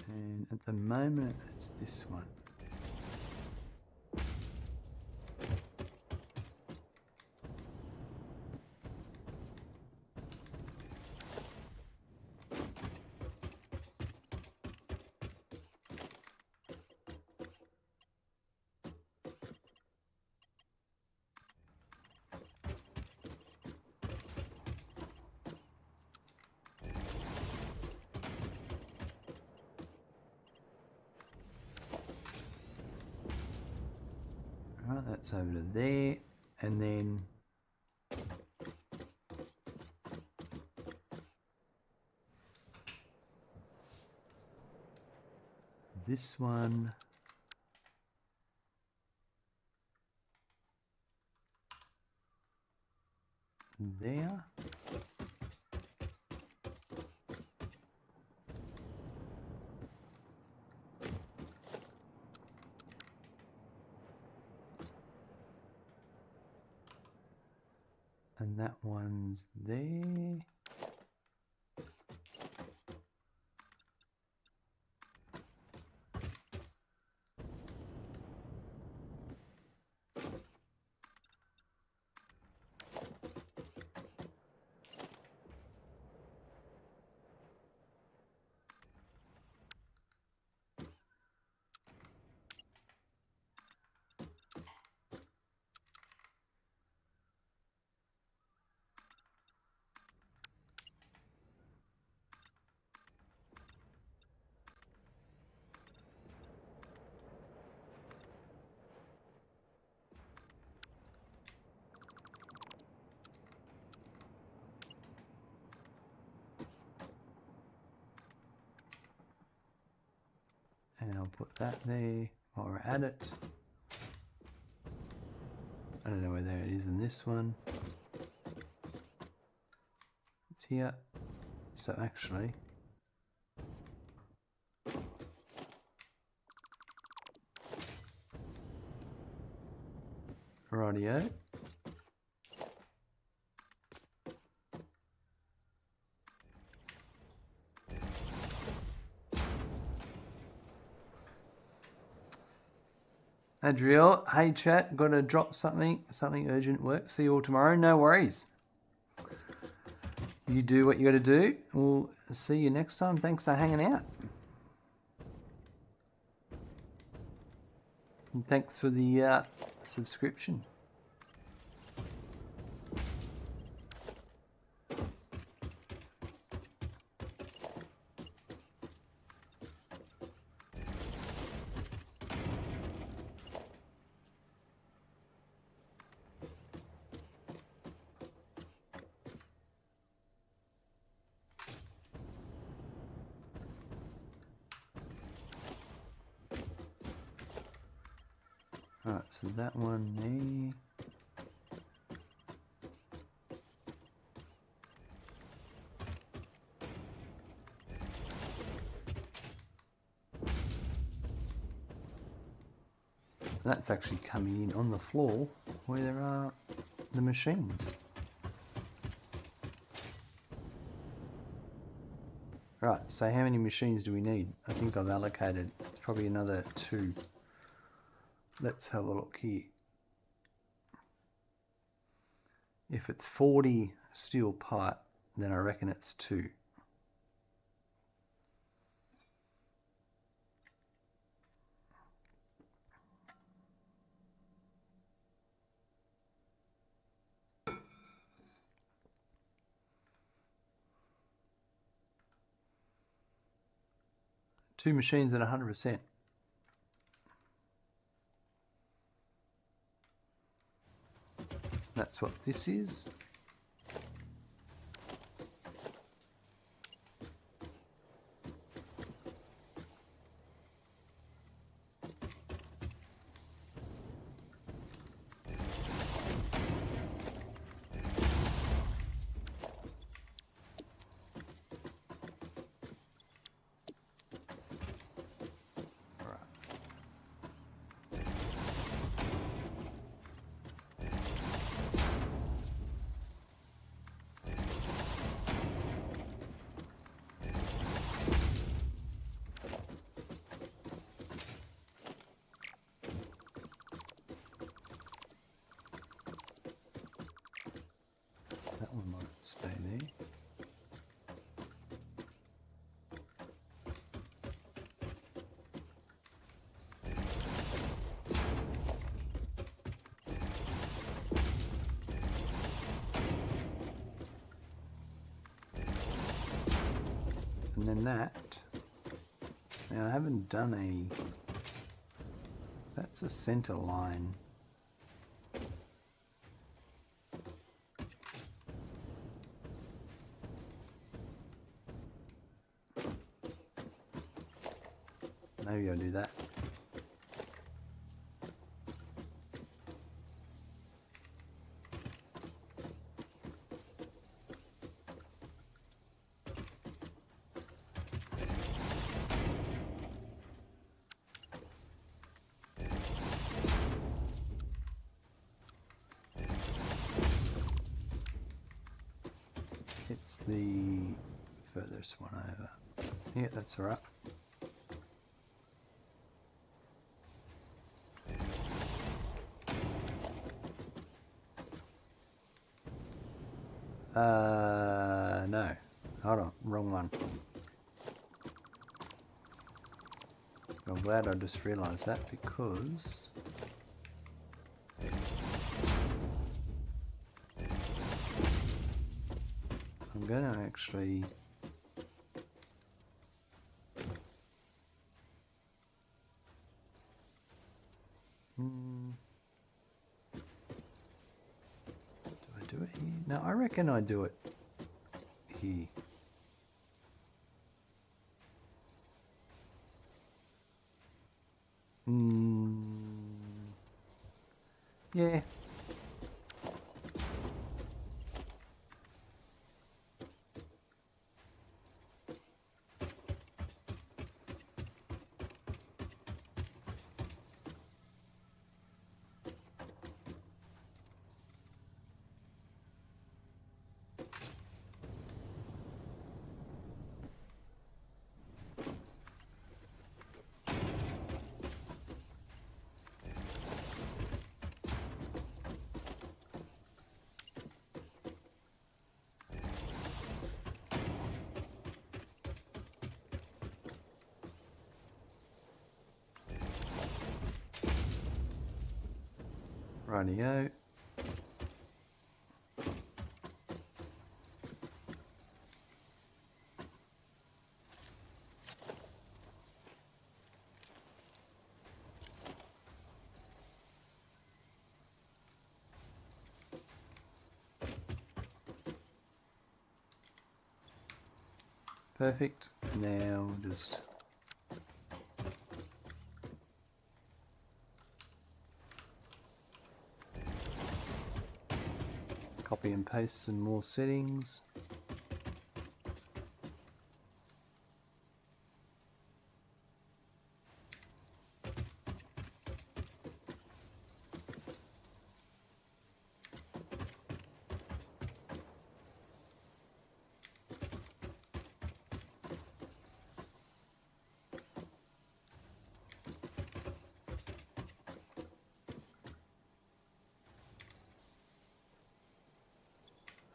Speaker 1: And at the moment it's this one. Alright, that's over to there, and then this one there. And that one's there. And I'll put that there while we're at it. I don't know where there it is in this one. here. So actually, rightio. Adriel, hey chat, got to drop something urgent work. See you all tomorrow. No worries. You do what you got to do. We'll see you next time. Thanks for hanging out. And thanks for the subscription. Alright, so that one there. That's actually coming in on the floor where there are the machines. Right, so how many machines do we need? I think I've allocated probably another 2. Let's have a look here. If it's 40 steel pipe, then I reckon it's 2. Two machines at 100%. That's what this is. That one might stay there. And then that, now I haven't done that's a center line. Maybe I'll do that. It's the furthest one over. Yeah, that's all right. No. Hold on, wrong one. I'm glad I just realised that because I'm going to actually do I do it here? No, I reckon I do it here. Yeah. Rightio. Perfect. Now just copy and paste some more settings.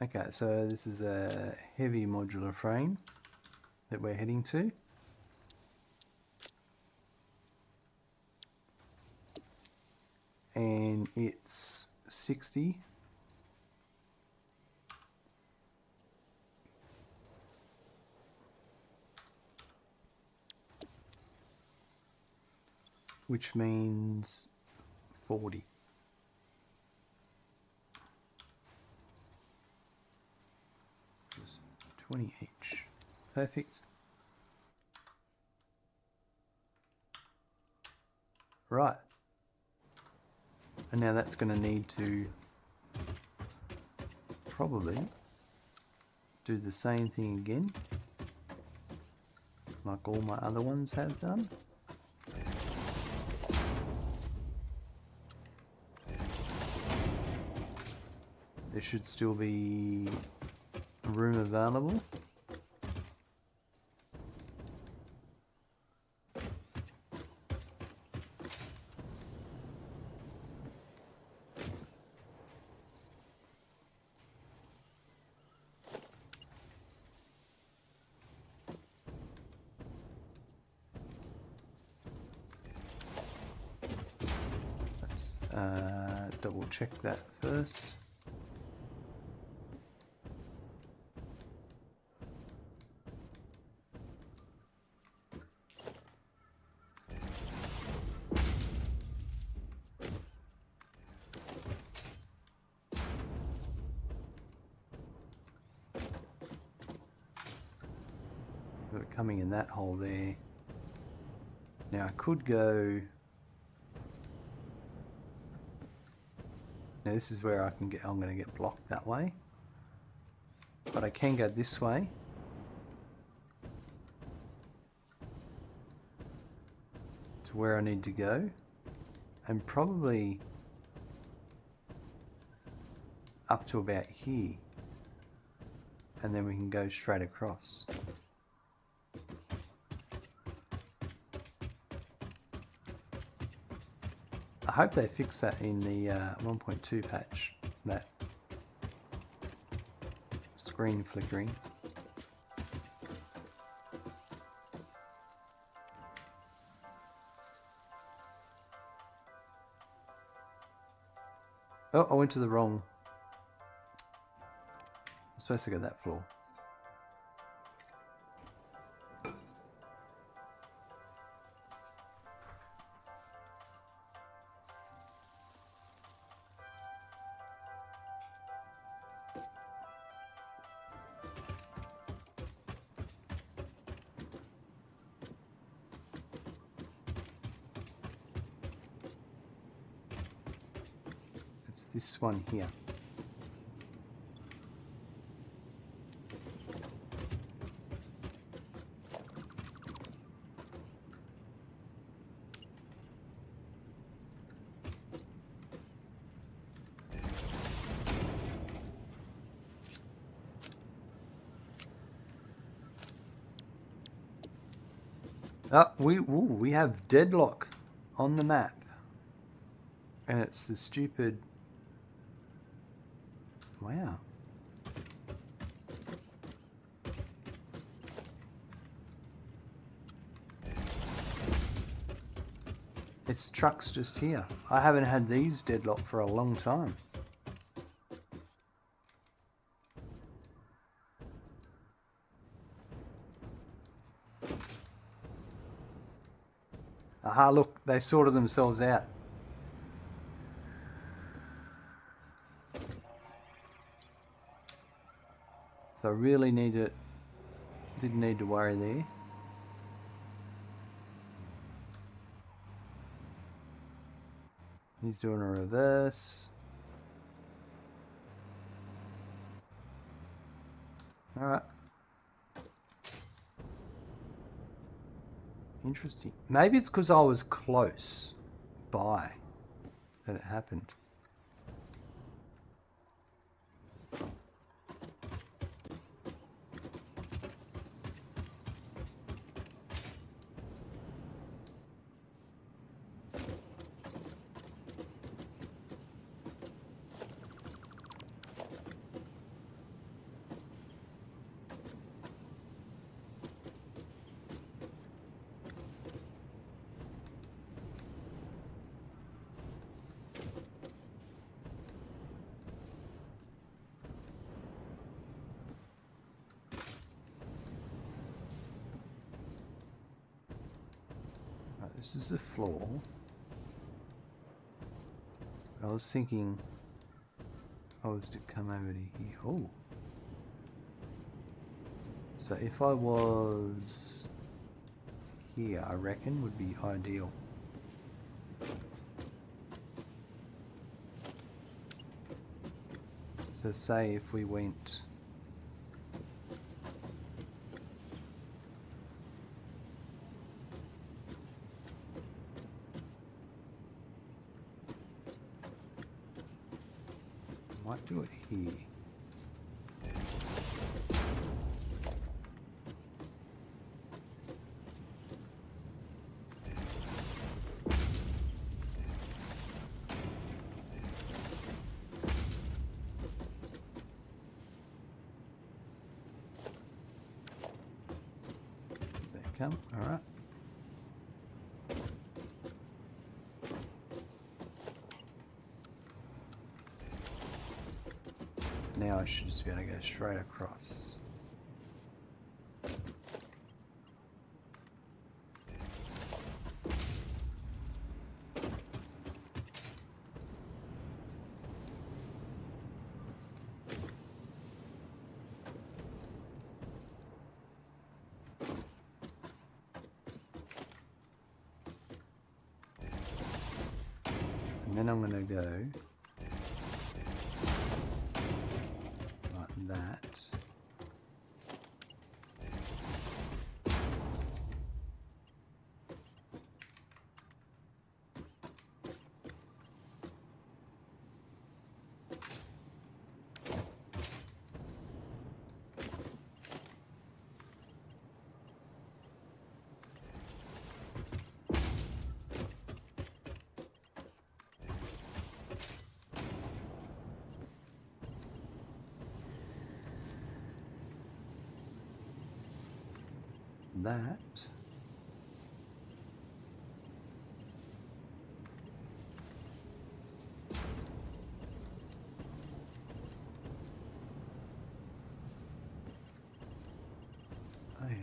Speaker 1: Okay, so this is a heavy modular frame that we're heading to. And it's 60. Which means 40. Just 20 each. Perfect. Right. And now that's going to need to probably do the same thing again, like all my other ones have done. There should still be room available. Let's double check that first. Coming in that hole there. Now I could go. Now this is where I'm going to get blocked that way, but I can go this way. To where I need to go, and probably up to about here, and then we can go straight across. I hope they fix that in the 1.2 patch, that screen flickering. Oh, I went to the wrong. I'm supposed to go that floor. It's this one here. We have deadlock on the map, and it's the stupid. Wow. It's trucks just here. I haven't had these deadlocked for a long time. Aha, look, they sorted themselves out. So I really didn't need to worry there. He's doing a reverse. Alright. Interesting. Maybe it's because I was close by that it happened. Right, this is the floor. I was thinking if I was to come over to here. Oh. So if I was here, I reckon would be ideal. So say if we went might do it here. There you come. All right. Now I should just be able to go straight across. And then I'm going to go like that. That. Oh yeah.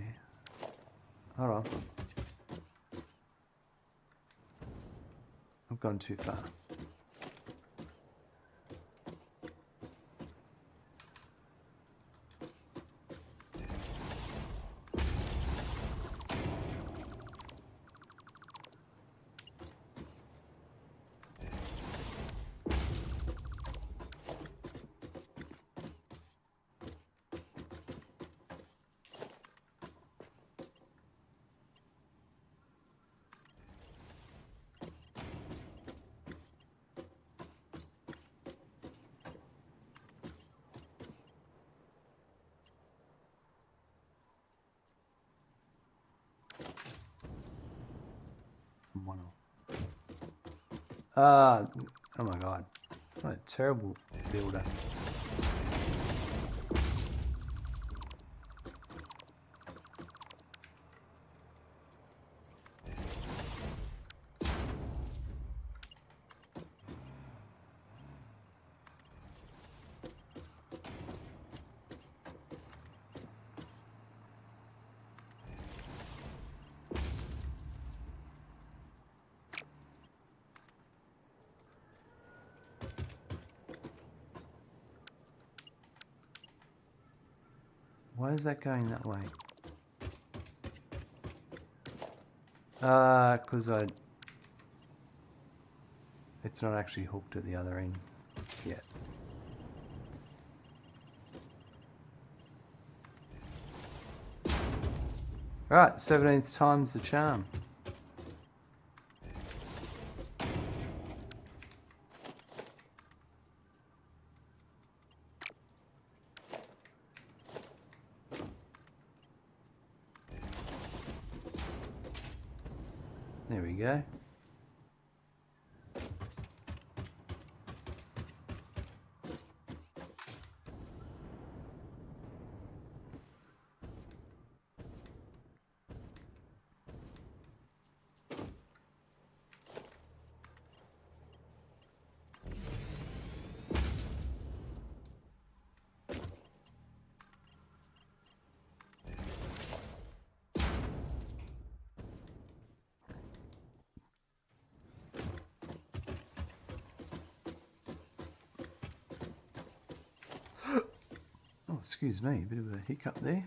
Speaker 1: Hold on. I've gone too far. One off. Oh my god. What a terrible builder. Why is that going that way? Because it's not actually hooked at the other end yet. Alright, 17th time's the charm. There we go. Oh, excuse me, a bit of a hiccup there.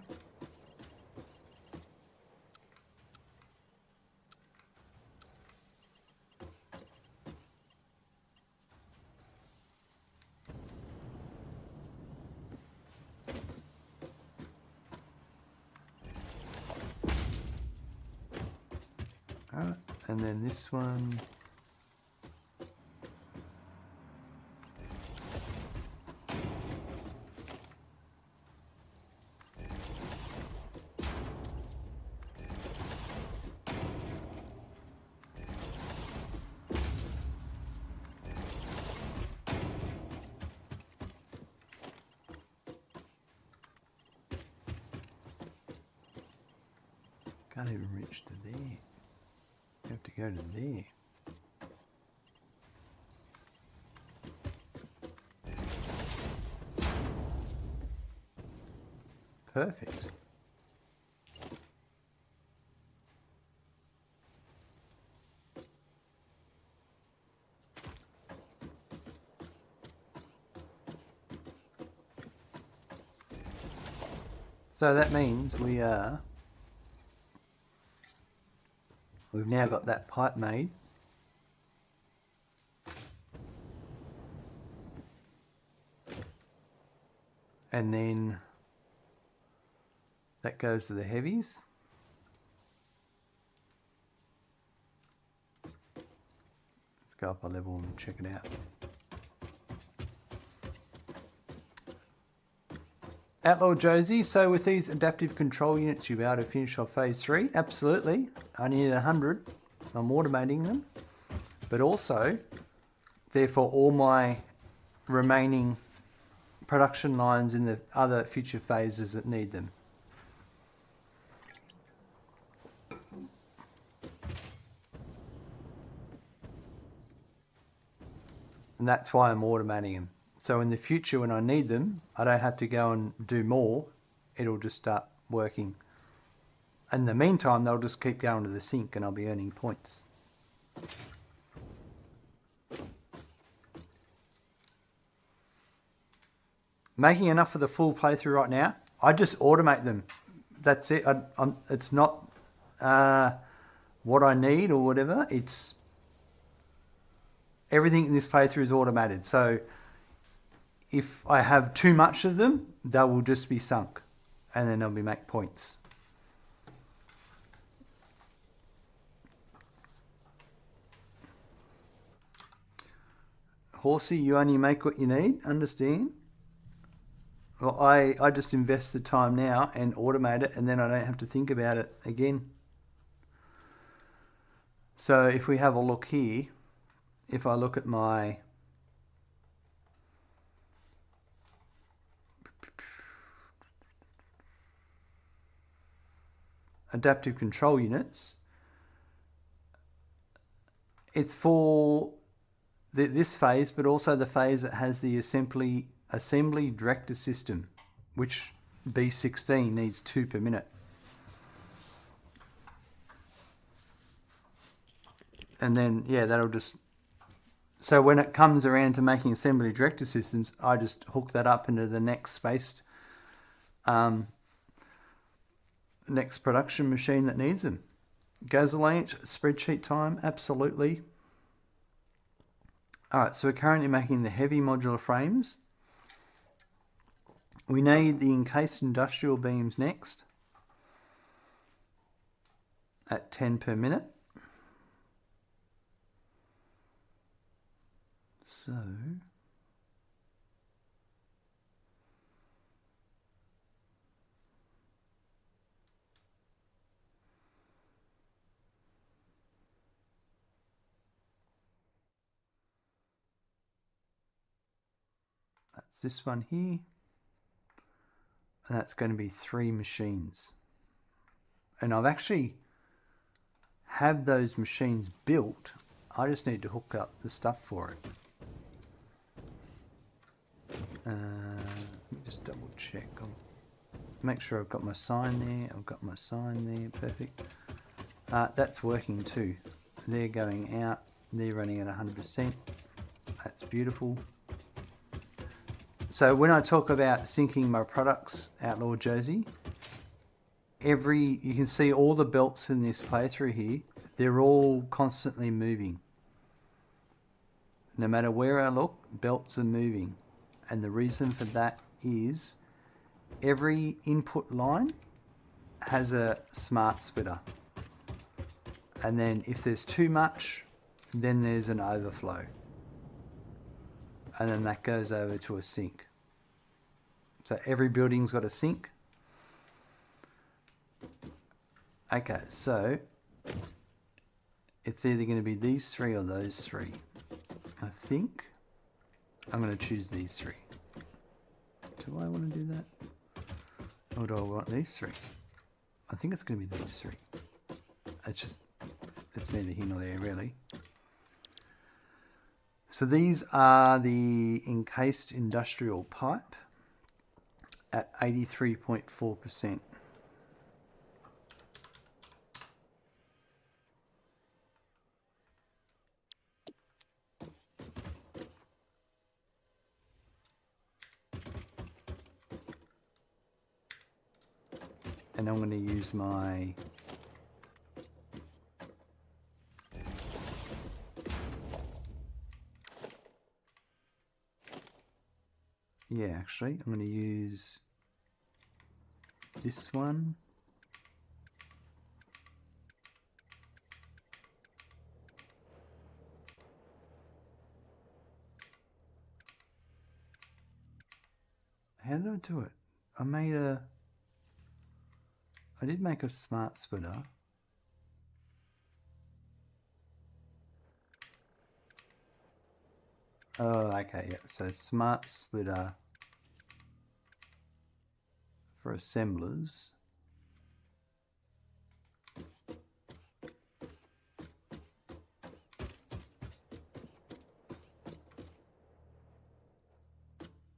Speaker 1: Alright, and then this one. Can't even reach to there. You have to go to there. Perfect. So that means we've now got that pipe made. And then that goes to the heavies. Let's go up a level and check it out. Outlaw Josie, so with these adaptive control units you'll be able to finish off phase 3? Absolutely. I need 100. I'm automating them. But also, therefore all my remaining production lines in the other future phases that need them. And that's why I'm automating them. So in the future when I need them, I don't have to go and do more. It'll just start working. In the meantime, they'll just keep going to the sink and I'll be earning points. Making enough for the full playthrough right now. I just automate them. That's it. It's not what I need or whatever. It's everything in this playthrough is automated. So if I have too much of them, they will just be sunk and then they'll be make points. Horsey, you only make what you need, understand? Well, I just invest the time now and automate it and then I don't have to think about it again. So if we have a look here, if I look at my adaptive control units, it's for this phase, but also the phase that has the assembly director system, which B16 needs 2 per minute. And then, yeah, that'll just... So when it comes around to making assembly director systems, I just hook that up into the next spaced next production machine that needs them. Gasolate, spreadsheet time, absolutely. Alright, so we're currently making the heavy modular frames. We need the encased industrial beams next at 10 per minute. So that's this one here. And that's going to be 3 machines. And I've actually have those machines built. I just need to hook up the stuff for it. Let me just double check. I'll make sure I've got my sign there. I've got my sign there. Perfect. That's working too. They're going out. They're running at 100%. That's beautiful. So when I talk about syncing my products, Outlaw Josie, you can see all the belts in this playthrough here, they're all constantly moving. No matter where I look, belts are moving. And the reason for that is every input line has a smart splitter. And then if there's too much, then there's an overflow. And then that goes over to a sink. So every building's got a sink. Okay, so it's either going to be these 3 or those 3. I think I'm going to choose these 3. Do I want to do that? Or do I want these 3? I think it's going to be these 3. It's neither here nor there really. So these are the encased industrial pipe at 83.4%. And I'm going to use my actually I'm going to use this one. How did I do it? I did make a smart splitter. Oh, okay, yeah. So smart splitter for assemblers.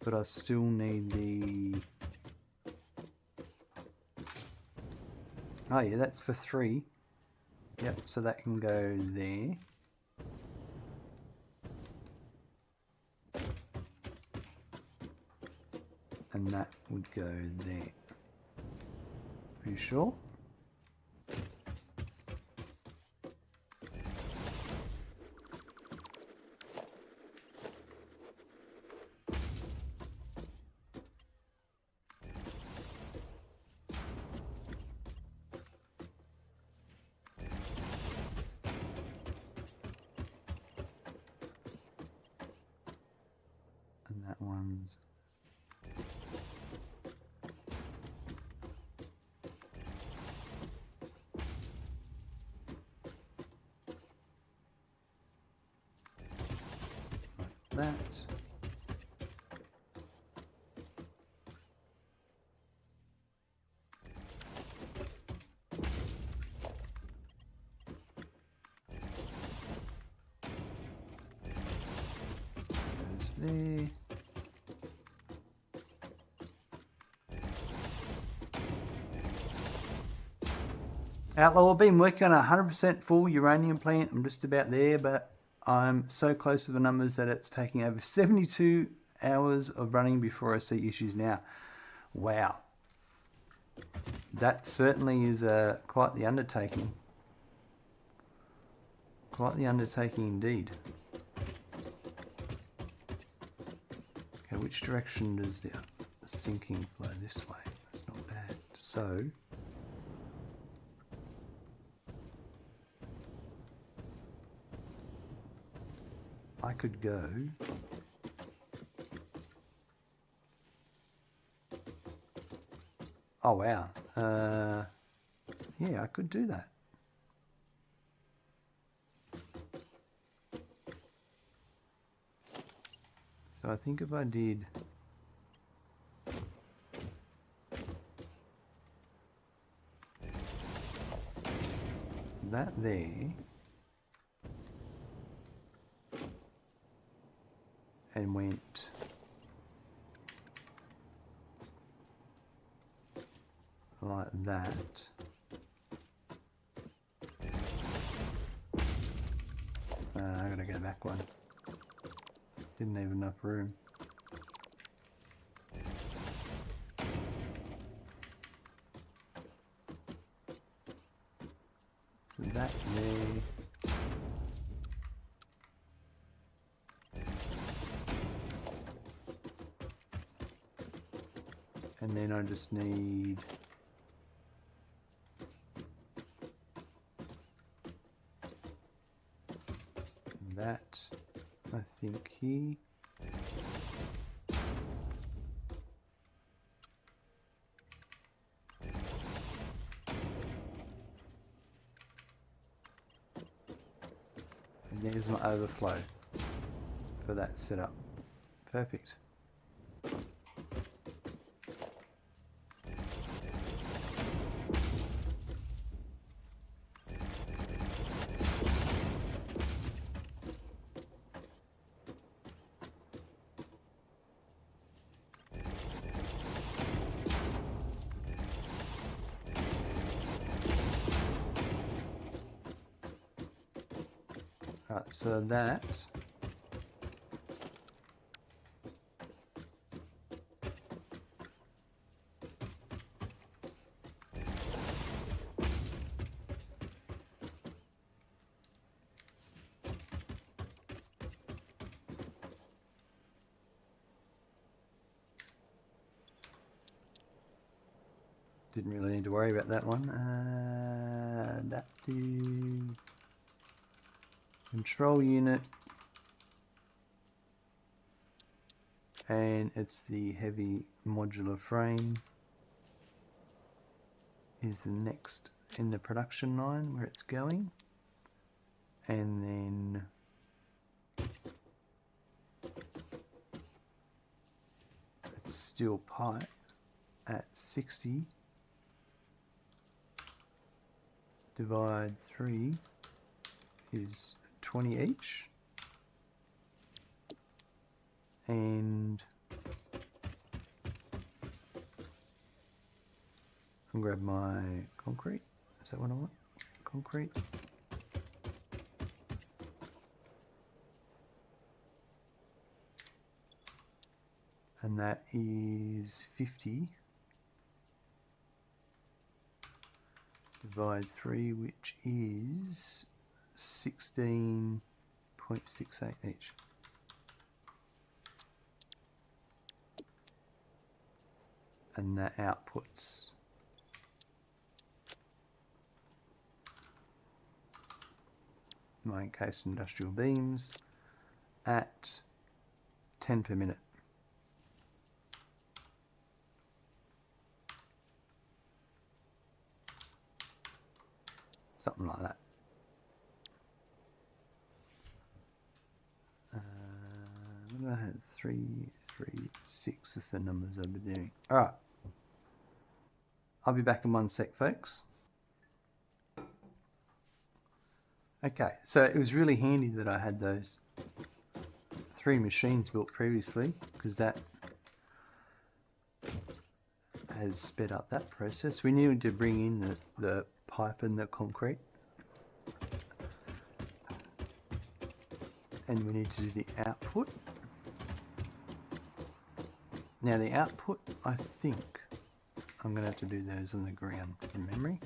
Speaker 1: But I still need the... Oh yeah, that's for 3. Yep, so that can go there. And that would go there. Are you sure? And that one's... that. Goes there. Outlaw, I've been working on a 100% full uranium plant. I'm just about there, but I'm so close to the numbers that it's taking over 72 hours of running before I see issues now. Wow. That certainly is quite the undertaking. Quite the undertaking indeed. Okay, which direction does the sinking flow? This way. That's not bad. So I could go oh wow. Yeah, I could do that. So I think if I did that there and went like that, I gotta go back one. Didn't have enough room. So that there. And then I just need that, I think, here. And there's my overflow for that setup. Perfect. Right, so that didn't really need to worry about that one. Adaptive control unit, and it's the heavy modular frame is the next in the production line where it's going, and then it's steel pipe at 60 divide 3 is 20 each, and I'll grab my concrete. Is that what I want? Concrete. And that is 50 divide 3, which is 16.68 each. And that outputs my Encased Industrial Beams at 10 per minute. Something like that. I'm going to have 3, 3, 6 is the numbers I'll be doing. Alright. I'll be back in one sec, folks. Okay, so it was really handy that I had those 3 machines built previously, because that has sped up that process. We needed to bring in the pipe and the concrete, and we need to do the output. Now the output, I think I'm going to have to do those on the ground from memory.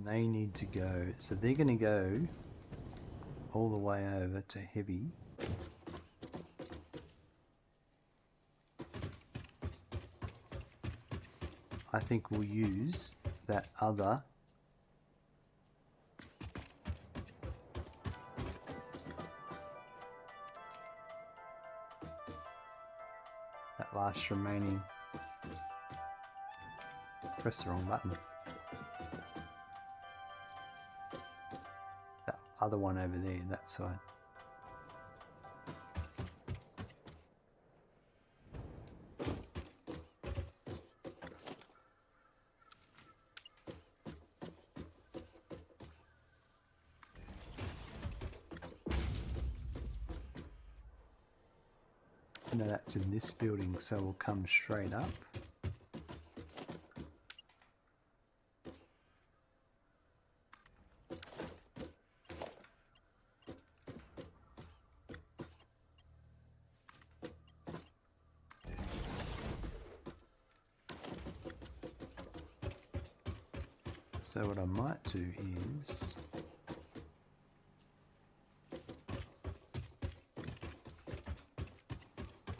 Speaker 1: They need to go, so they're going to go all the way over to heavy. I think we'll use that other last remaining, press the wrong button. Other one over there, that side. Now that's in this building, so we'll come straight up. So what I might do is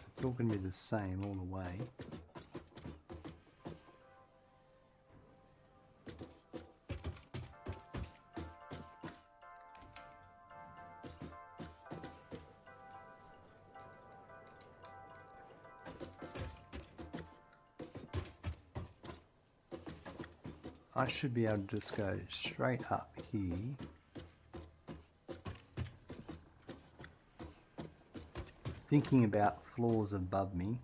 Speaker 1: it's all going to be the same all the way. I should be able to just go straight up here. Thinking about floors above me.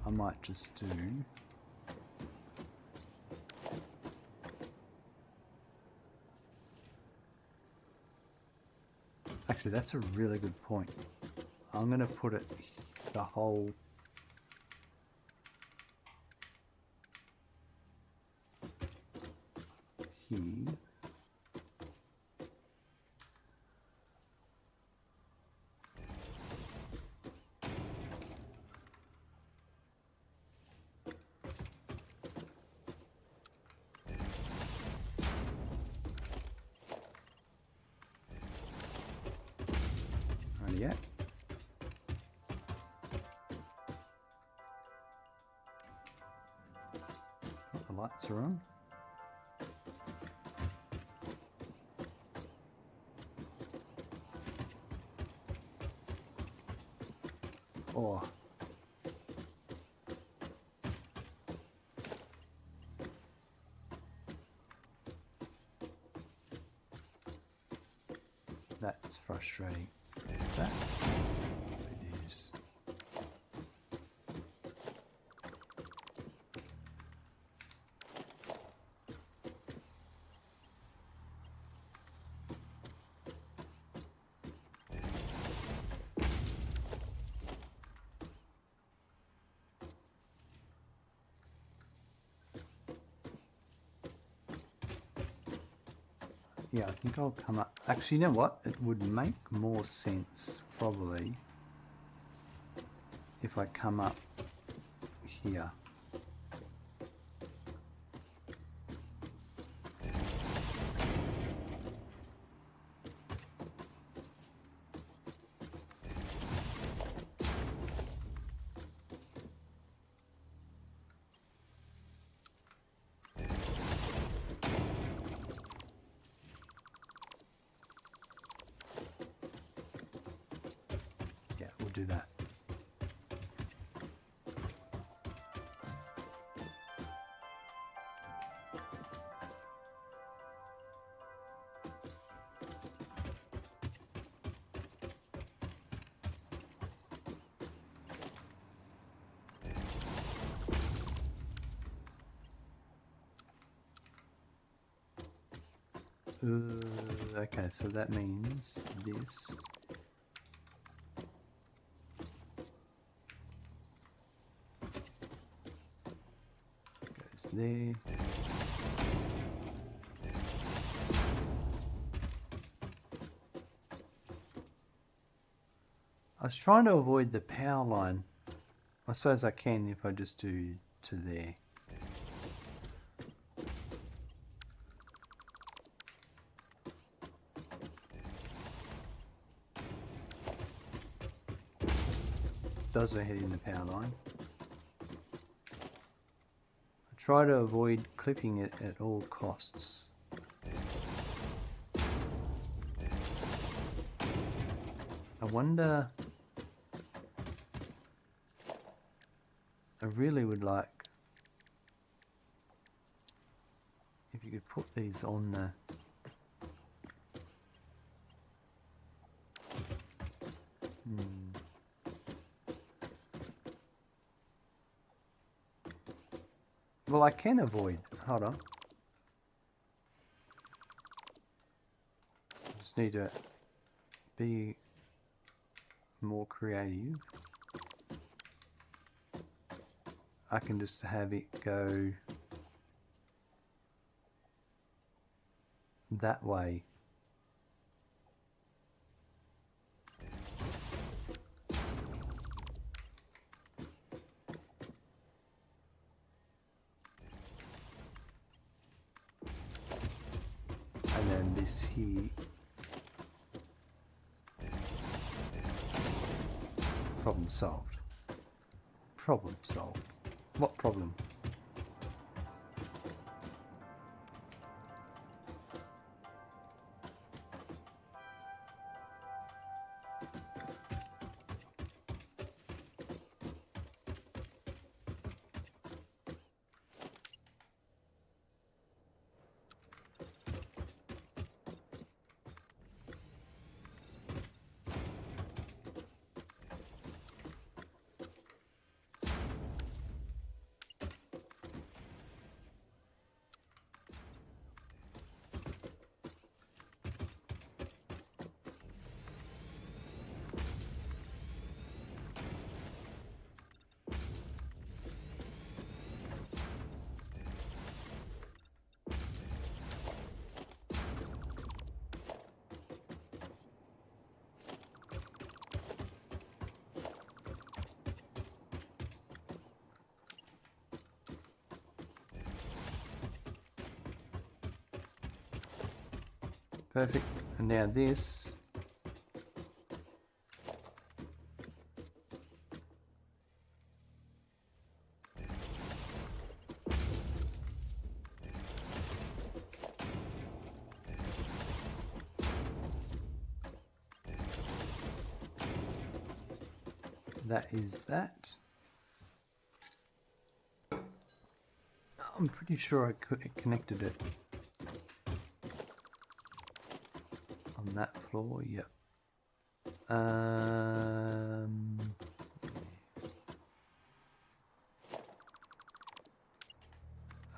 Speaker 1: I might just do actually, that's a really good point. I'm going to put it the whole here. Yeah. The lights are on. Oh. That's frustrating. That it is. Yeah, I think I'll come up. Actually, you know what? It would make more sense, probably, if I come up here. Yeah, we'll do that. Okay, so that means this goes there. I was trying to avoid the power line. I suppose I can if I just do to there. Does we're hitting the power line. I try to avoid clipping it at all costs. I wonder, I really would like if you could put these on the Well, I can avoid. Hold on. I just need to be more creative. I can just have it go that way. And then this here. Problem solved. Problem solved. What problem? Perfect. And now this. That is that. I'm pretty sure I connected it on that floor. Yep. I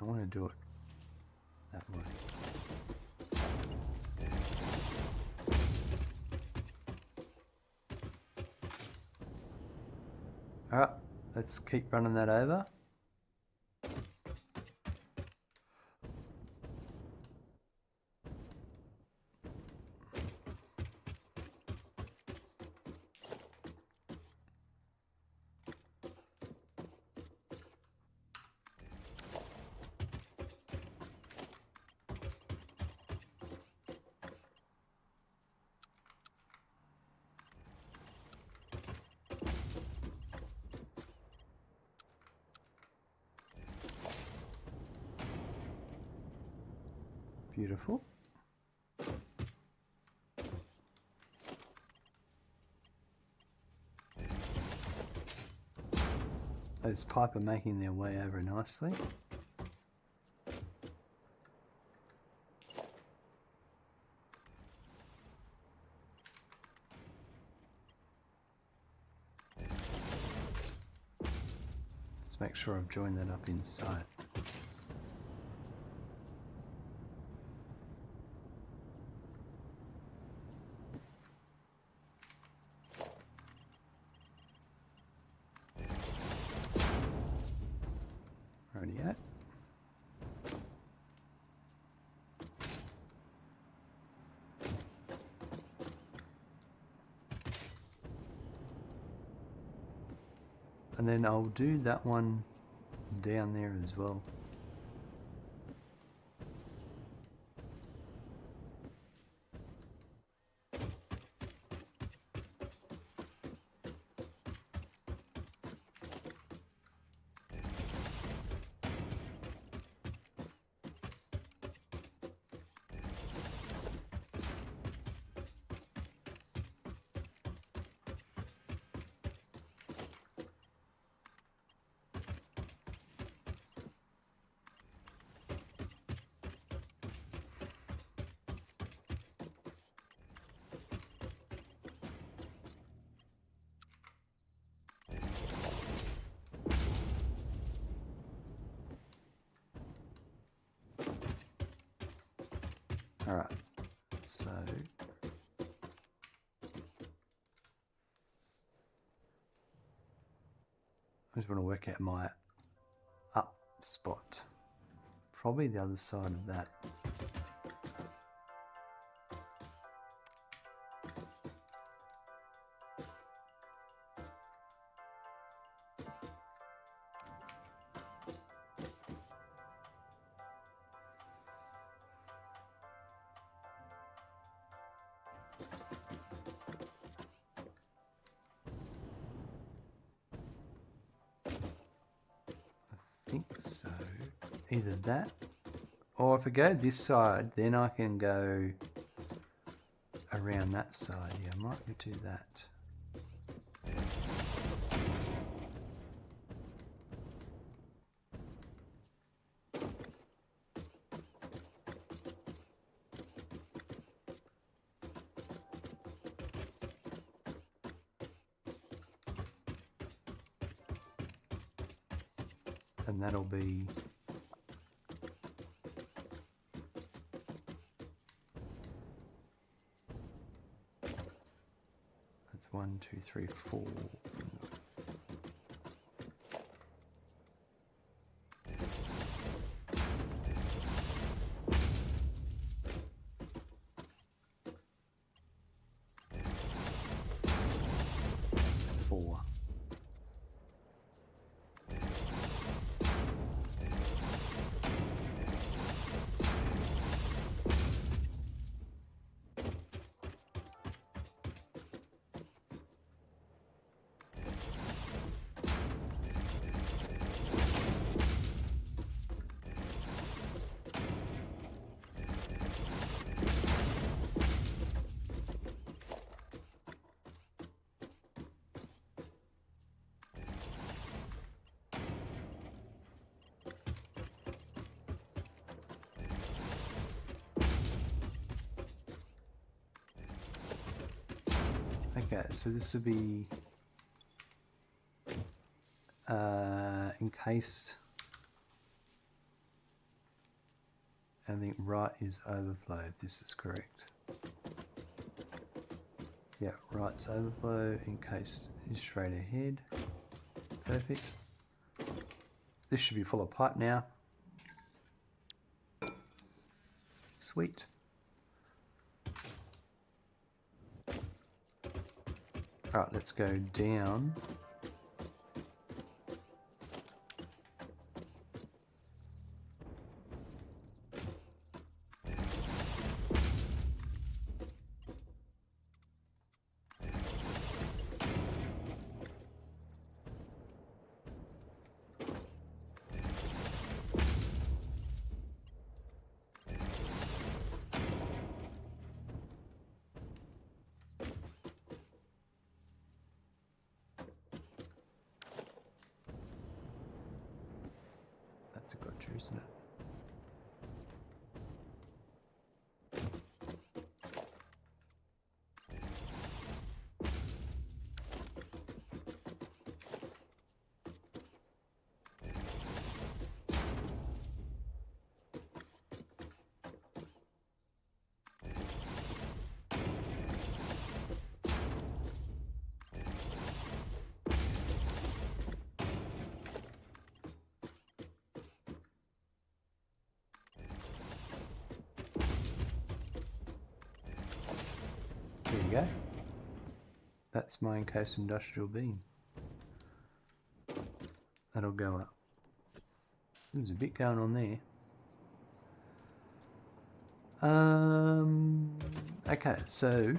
Speaker 1: want to do it that way. Alright, let's keep running that over. Beautiful. Those pipe are making their way over nicely. Let's make sure I've joined that up inside. and then I'll do that one down there as well. Alright, so I just want to work out my up spot. Probably the other side of that. I think so. Either that, or if I go this side, then I can go around that side. Yeah, I might do that. And that'll be that's 1, 2, 3, 4. That's 4. Okay, so this will be encased. I think right is overflow, if this is correct. Yeah, right's overflow, encased is straight ahead. Perfect. This should be full of pipe now. Sweet. Alright, let's go down. That's a gotcha, isn't it? There you go. That's my encased industrial beam. That'll go up. There's a bit going on there. Okay, so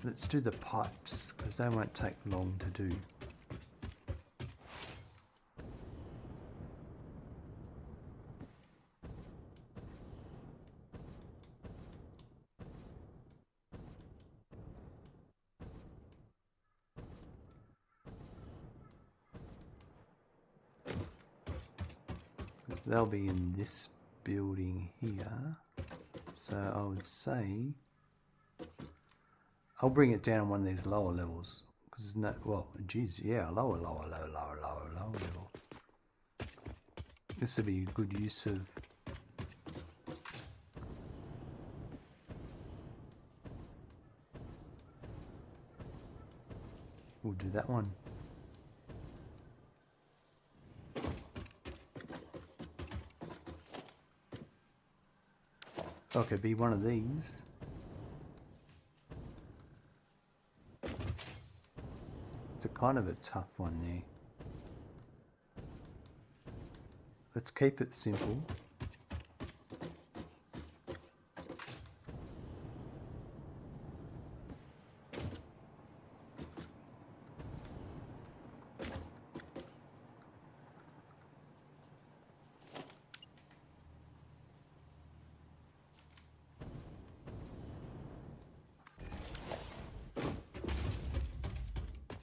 Speaker 1: let's do the pipes, because they won't take long to do. Because they'll be in this building here. So I would say I'll bring it down one of these lower levels. Because no, well, geez, yeah, lower level. This would be a good use of. We'll do that one. Okay, be one of these. It's a kind of a tough one there. Let's keep it simple.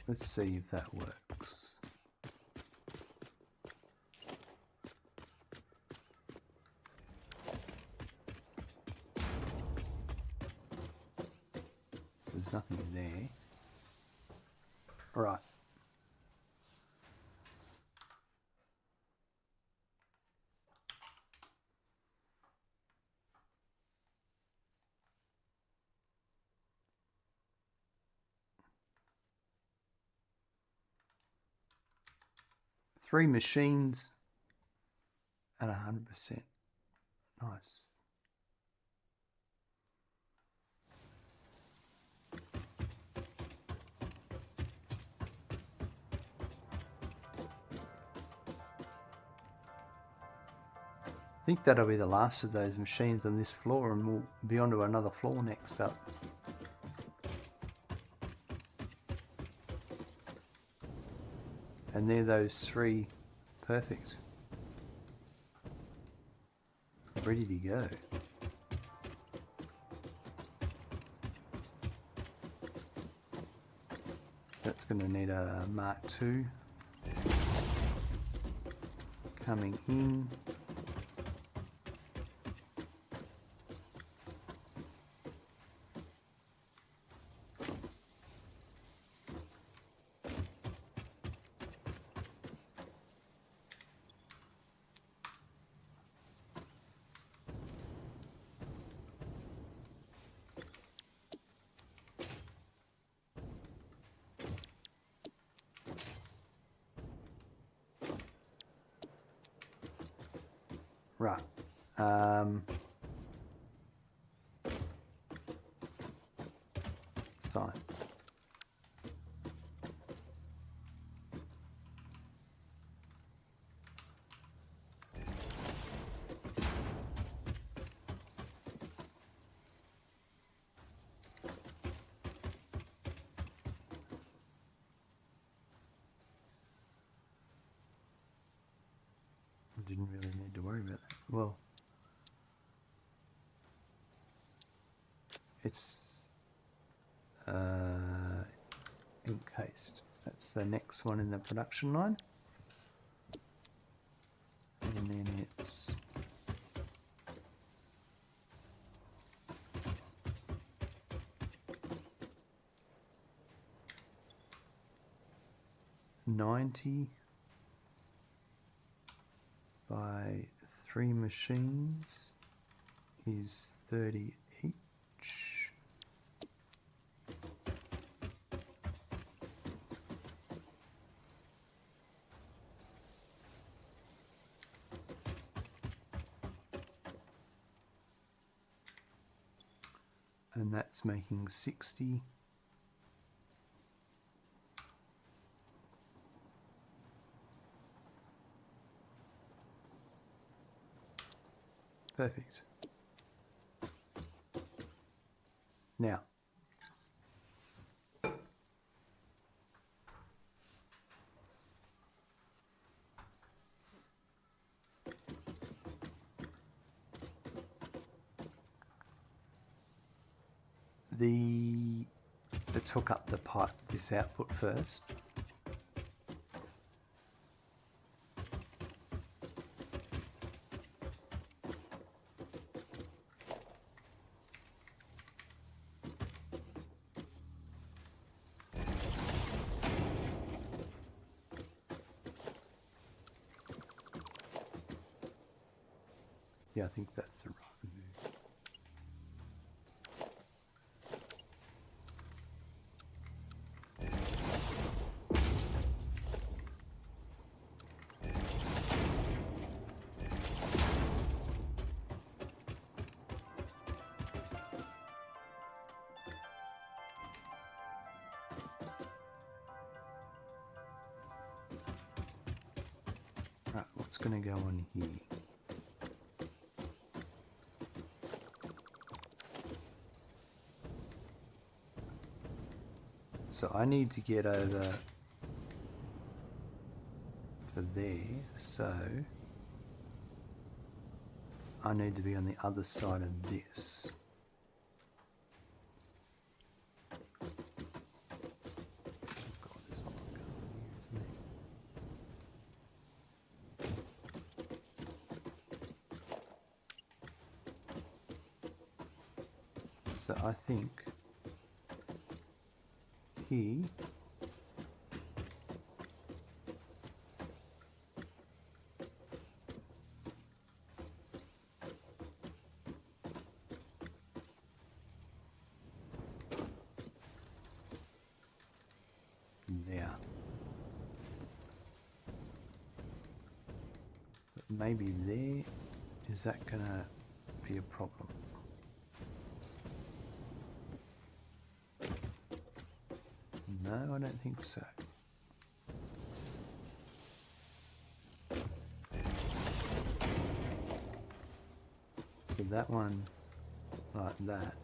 Speaker 1: Let's see if that works. There's nothing there. Right. Three machines at 100%. Nice. I think that'll be the last of those machines on this floor, and we'll be on to another floor next up. And they're those three. Perfect. Ready to go. That's going to need a Mark II coming in. Right. Sign. I didn't really need to worry about that. Well, it's encased. That's the next one in the production line. And then it's $90 by 3 machines is 30 each. And that's making 60. Perfect. Now, let's hook up the pipe, this output first. Yeah, I think that's the right move. Right, what's going to go on here? So I need to get over to there, so I need to be on the other side of this. God, there's a lot going on here, isn't there? So I think here there. But maybe there, is that gonna be a problem? No, I don't think so. So that one, like that.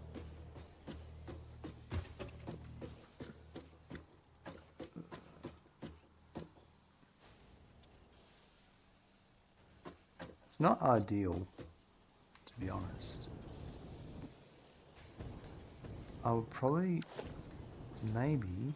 Speaker 1: It's not ideal, to be honest. I would probably, maybe,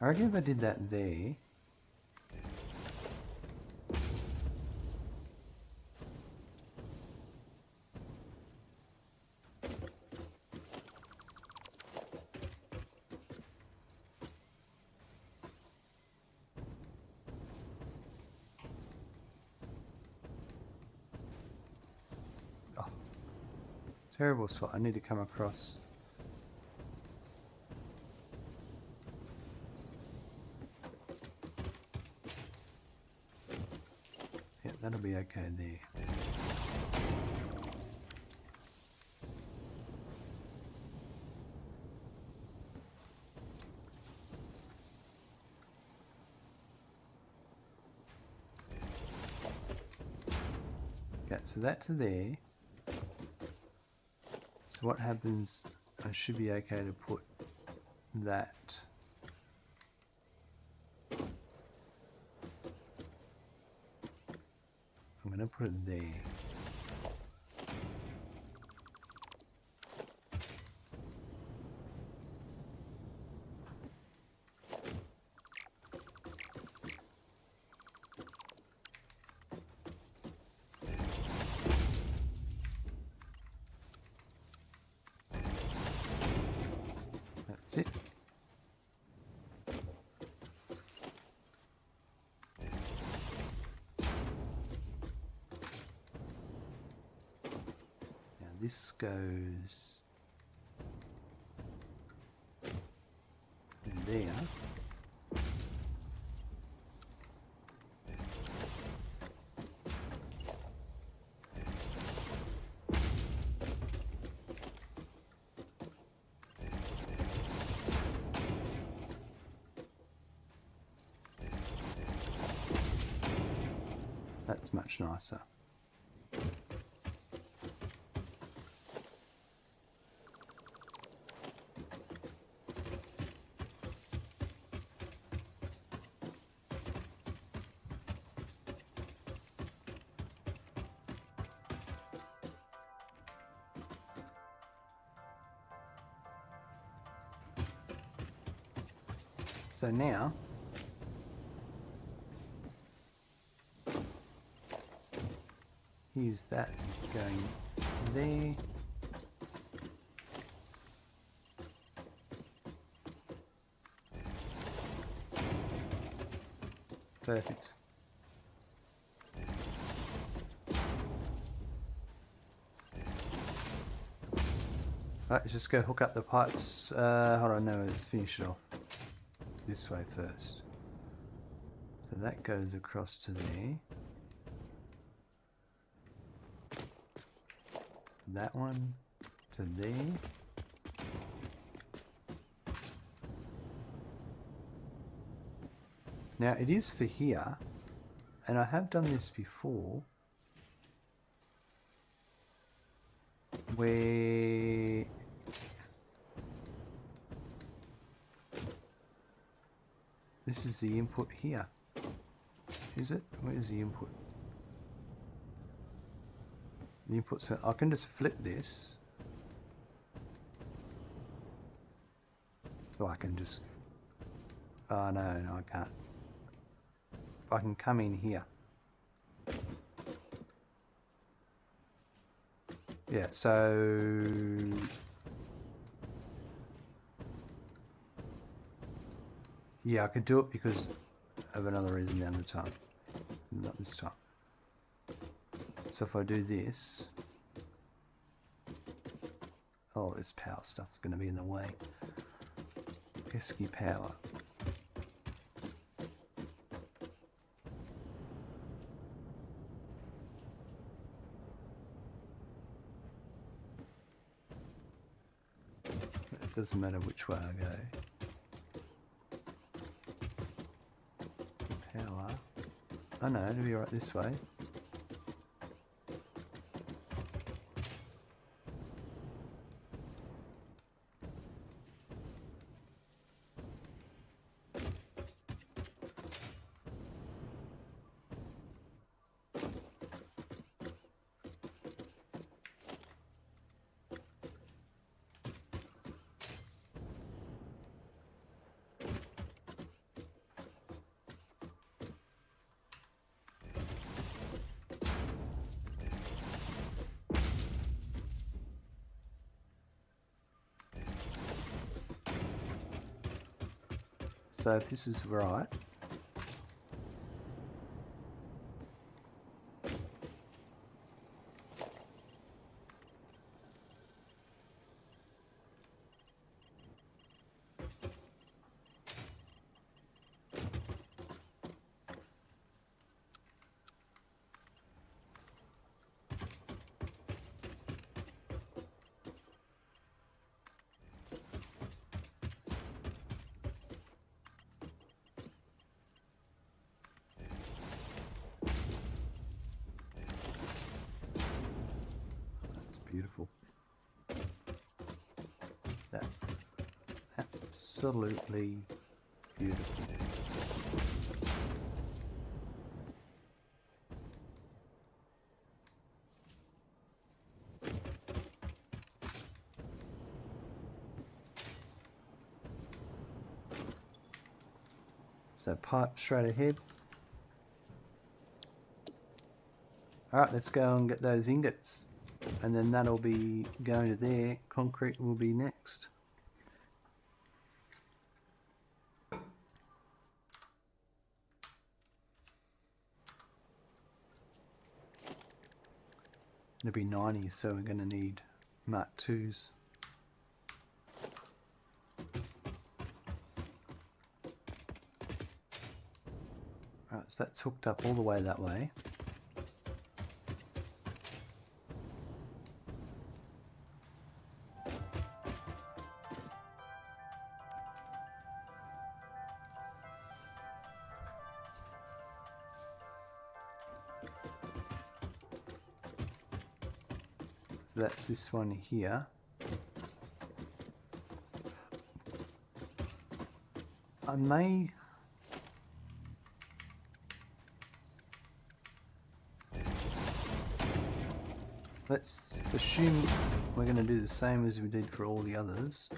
Speaker 1: I reckon if I did that there, oh, terrible spot. I need to come across. Yeah, that'll be okay there. Okay, so that's there. So what happens, I should be okay to put that. I'm going to put it there. That's it. Now this goes in there. That's much nicer. So now here's that going there. Perfect. Right, let's just go hook up the pipes. Hold on, no, let's finish it off this way first. So that goes across to there. That one to there. Now it is for here, and I have done this before, where this is the input here. Is it? Where is the input? The input, so I can just flip this. So I can just, oh no, I can't. I can come in here. Yeah, so yeah, I could do it because of another reason the other time. Not this time. So if I do this, oh, this power stuff's going to be in the way. Pesky power. It doesn't matter which way I go. Power. Oh no, it'll be right this way. So if this is right, beautiful. That's absolutely beautiful. So pipe straight ahead. Alright, let's go and get those ingots. And then that'll be going to there. Concrete will be next. It'll be 90, so we're going to need Mark IIs. Right, so that's hooked up all the way that way. So that's this one here. I may... Let's assume we're going to do the same as we did for all the others.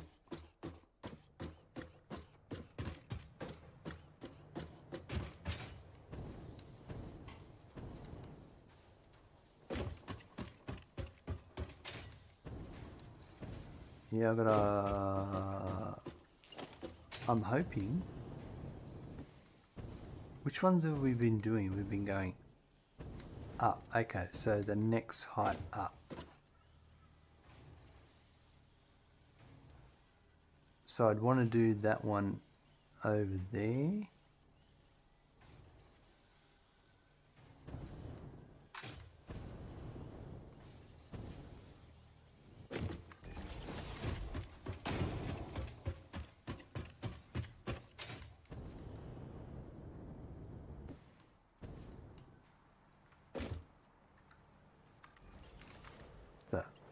Speaker 1: Yeah, I've got a... I'm hoping... Which ones have we been doing? We've been going up. Okay, so the next height up. So I'd want to do that one over there.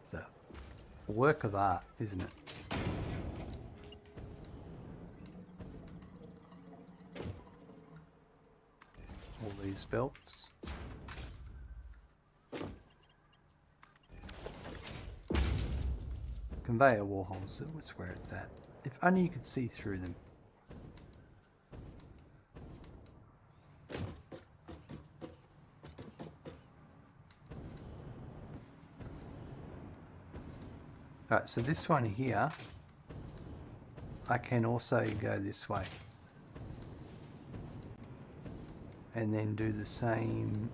Speaker 1: It's a work of art, isn't it? All these belts. Conveyor wall holes, that's where it's at. If only you could see through them. Alright, so this one here, I can also go this way. And then do the same.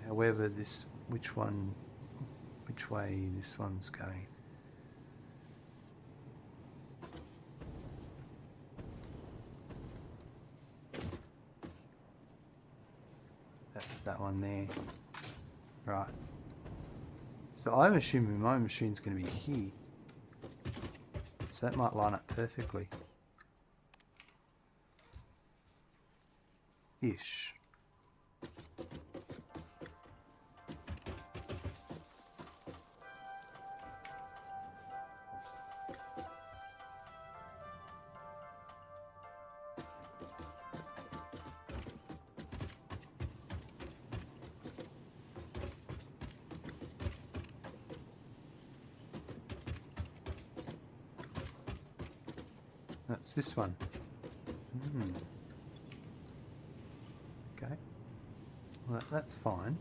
Speaker 1: However, which way this one's going. That's that one there. Right. So I'm assuming my machine's going to be here. So that might line up perfectly. Ish. That's this one. Okay. Well, that's fine.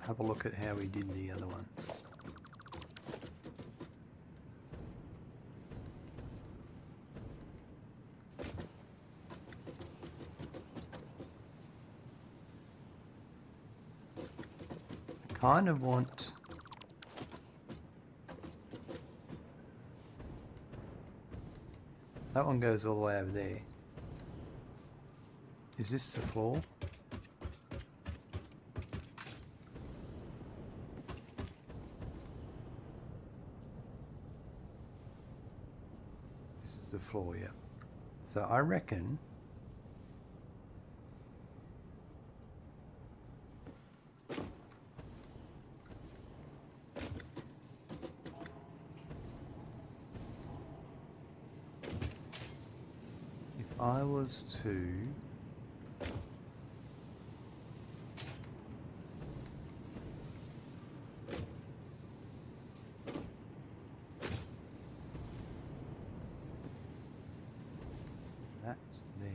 Speaker 1: Have a look at how we did the other ones. I kind of want that one goes all the way over there. Is this the floor? The floor, yeah. So I reckon if I was to That's there.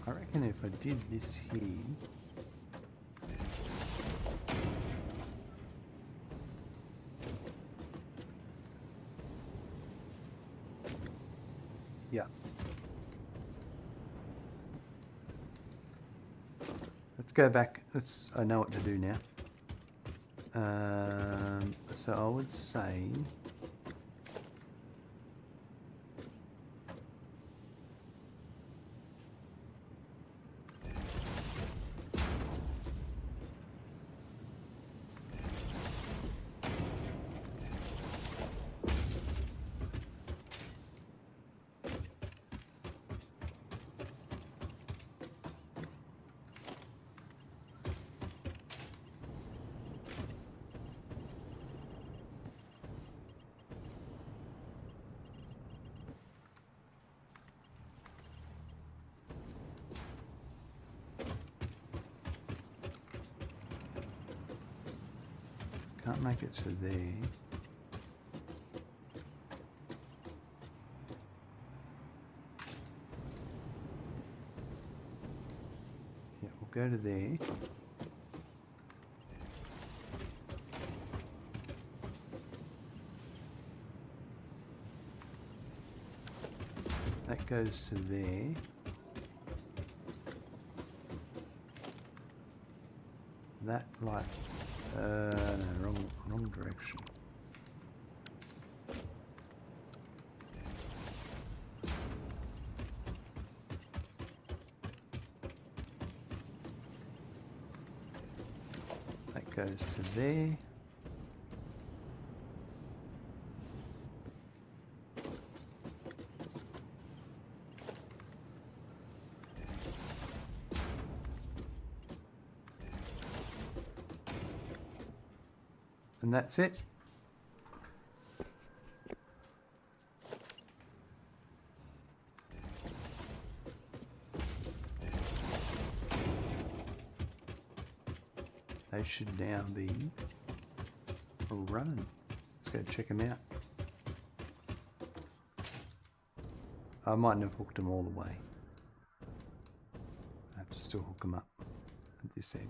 Speaker 1: I reckon if I did this here, yeah. Let's go back. I know what to do now. So I would say can't make it to there. Yeah, we'll go to there. That goes to there. That like no, wrong direction. That goes to there. And that's it. They should now be running. Let's go check them out. I mightn't have hooked them all the way. I have to still hook them up at this end.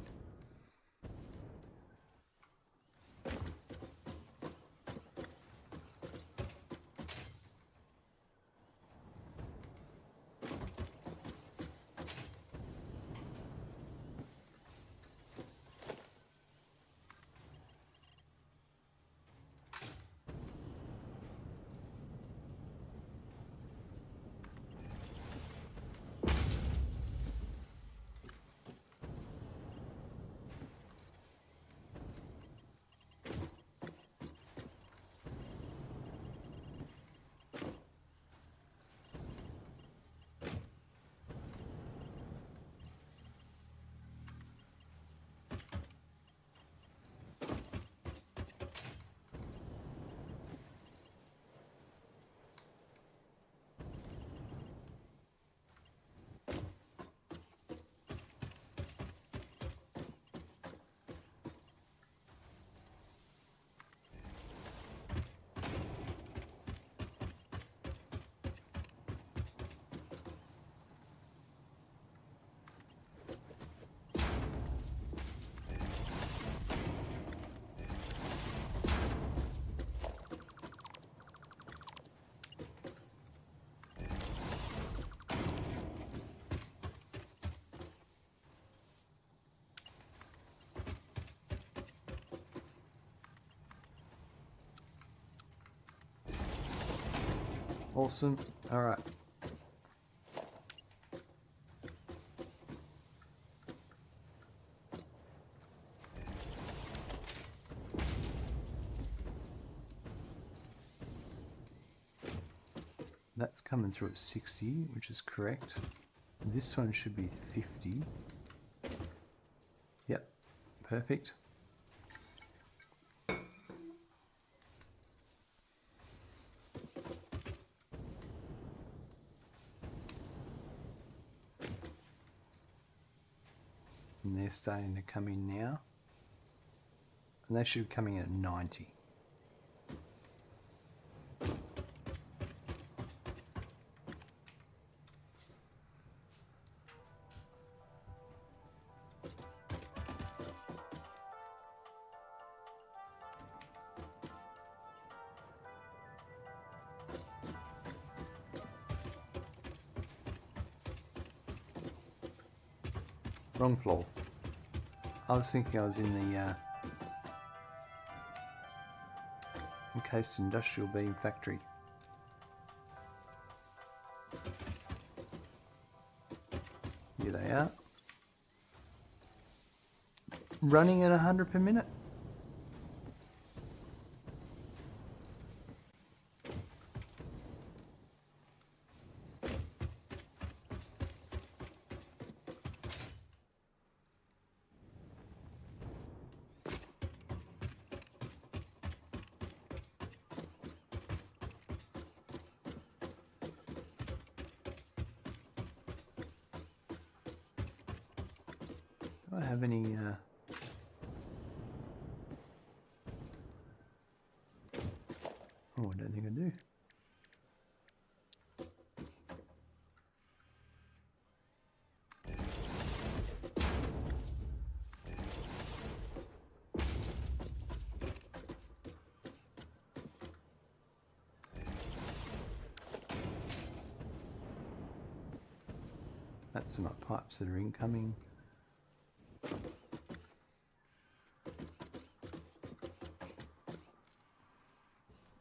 Speaker 1: Awesome. All right. That's coming through at 60, which is correct. This one should be 50. Yep, perfect. And they're starting to come in now. And they should be coming in at 90. Wrong floor. I was thinking I was in the Encased Industrial Beam factory. Here they are. Running at 100 per minute. Do I have any oh, I don't think I do. That's my pipes that are incoming.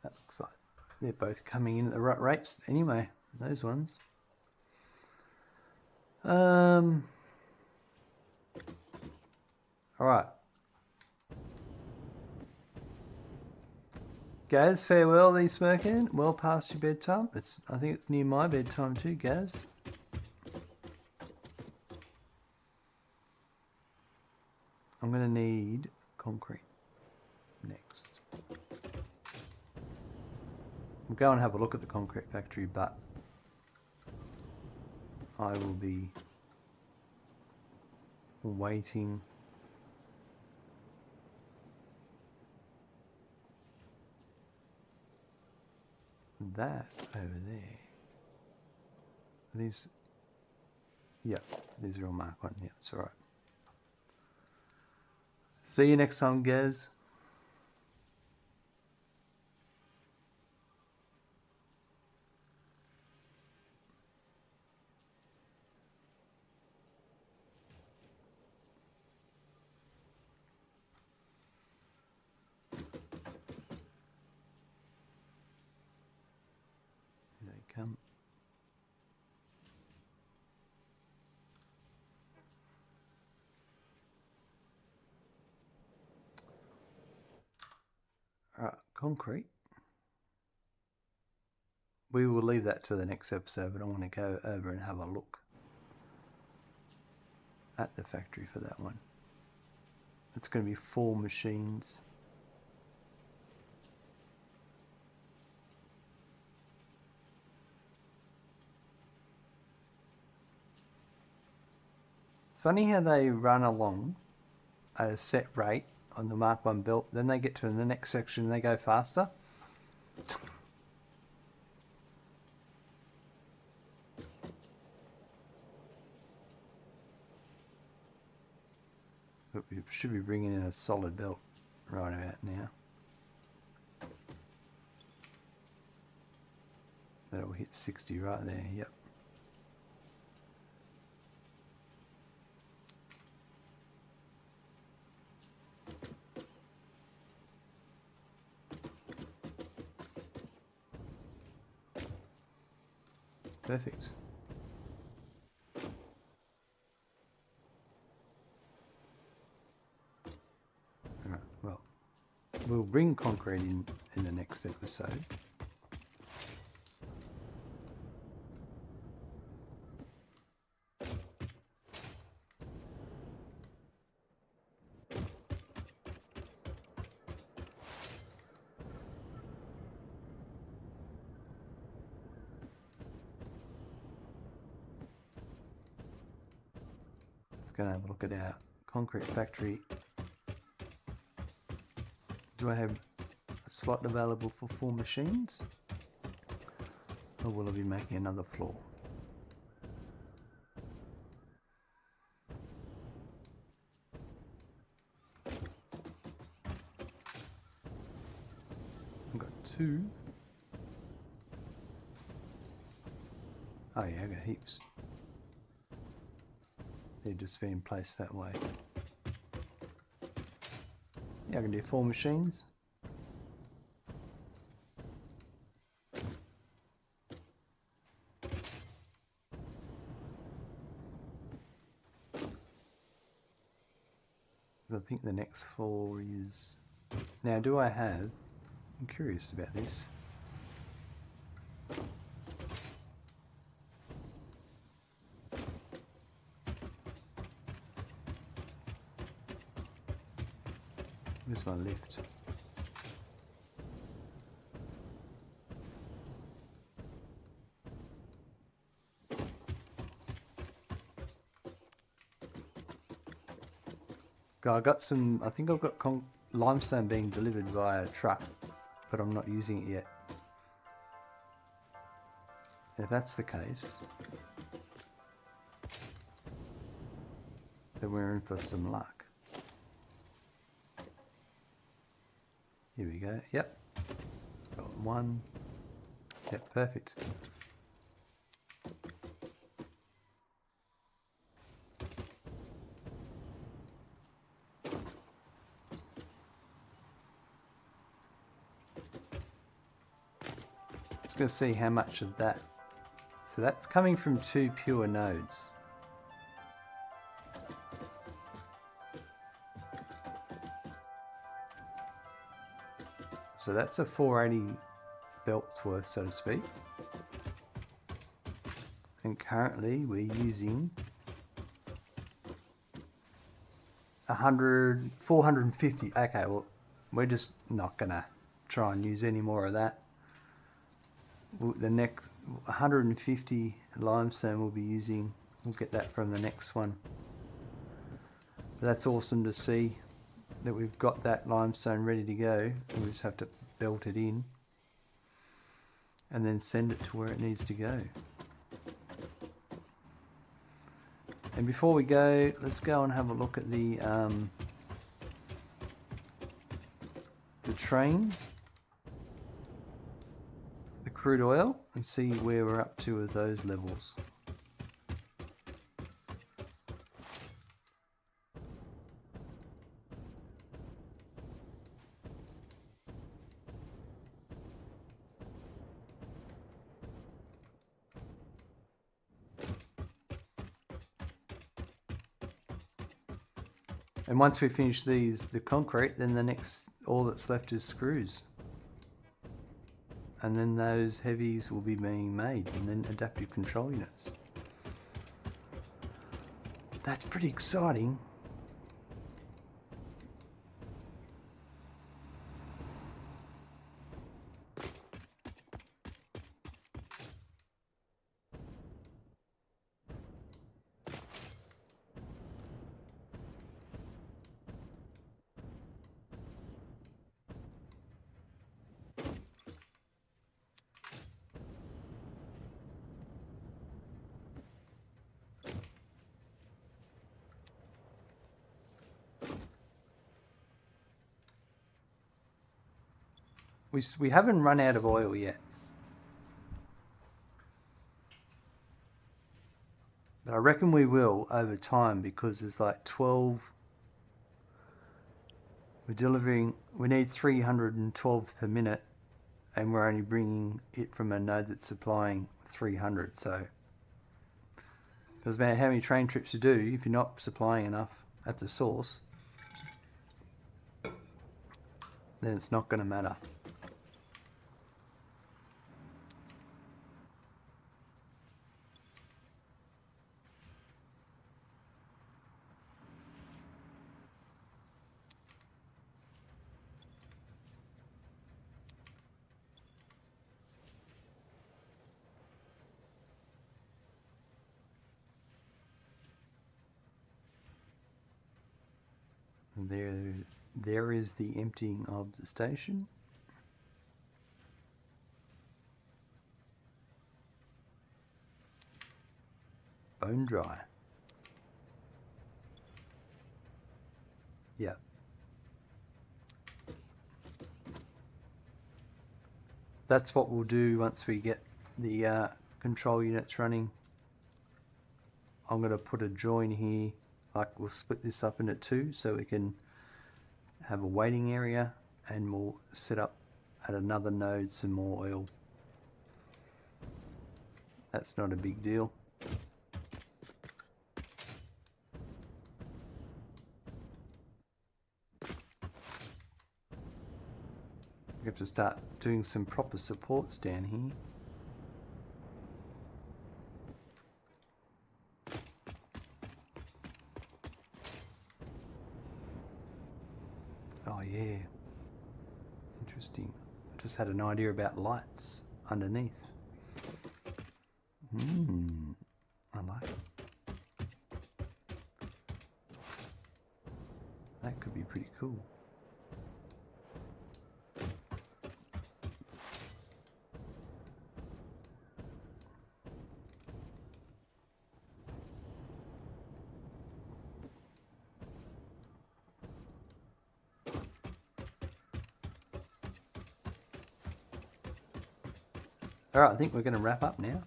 Speaker 1: That looks like they're both coming in at the right rates anyway, those ones. Alright. Gaz, farewell these smoking. Well past your bedtime. I think it's near my bedtime too, Gaz. I'm going to need concrete next. We'll go and have a look at the concrete factory, but I will be waiting that over there. These, yeah, these are all Mark 1. Yeah, it's alright. See you next time, Gaz. Here they come. Alright, concrete. We will leave that to the next episode, but I want to go over and have a look at the factory for that one. It's going to be 4 machines. It's funny how they run along at a set rate on the Mark 1 belt, then they get to the next section and they go faster. But we should be bringing in a solid belt right about now. That'll hit 60 right there, yep. Perfect. Alright, well, we'll bring concrete in the next episode. Let's go and have a look at our concrete factory. Do I have a slot available for 4 machines? Or will I be making another floor? I've got 2. Oh yeah, I've got heaps. They're just being placed that way. Yeah, I can do 4 machines. I think the next floor is... Now, do I have... I'm curious about this. Where's my lift? I got some... I think I've got limestone being delivered via truck, but I'm not using it yet. If that's the case, then we're in for some luck. Here we go. Yep. Got 1. Yep, perfect. Just going to see how much of that. So that's coming from 2 pure nodes. So that's a 480 belts worth, so to speak. And currently we're using 450. Okay, well, we're just not gonna try and use any more of that. The next 150 limestone we'll be using, we'll get that from the next one. But that's awesome to see that we've got that limestone ready to go. We just have to belt it in and then send it to where it needs to go. And before we go, let's go and have a look at the train, the crude oil, and see where we're up to with those levels. And once we finish the concrete, then all that's left is screws. And then those heavies will be being made, and then adaptive control units. That's pretty exciting. We haven't run out of oil yet. But I reckon we will over time, because there's like 12. We need 312 per minute, and we're only bringing it from a node that's supplying 300. So it doesn't matter how many train trips you do, if you're not supplying enough at the source, then it's not going to matter. There is the emptying of the station. Bone dry. Yeah. That's what we'll do once we get the control units running. I'm going to put a join here. Like, we'll split this up into two so we can have a waiting area, and we'll set up at another node some more oil. That's not a big deal. We have to start doing some proper supports down here. Oh yeah, interesting. Just had an idea about lights underneath. I like it. That could be pretty cool. Alright, I think we're going to wrap up now.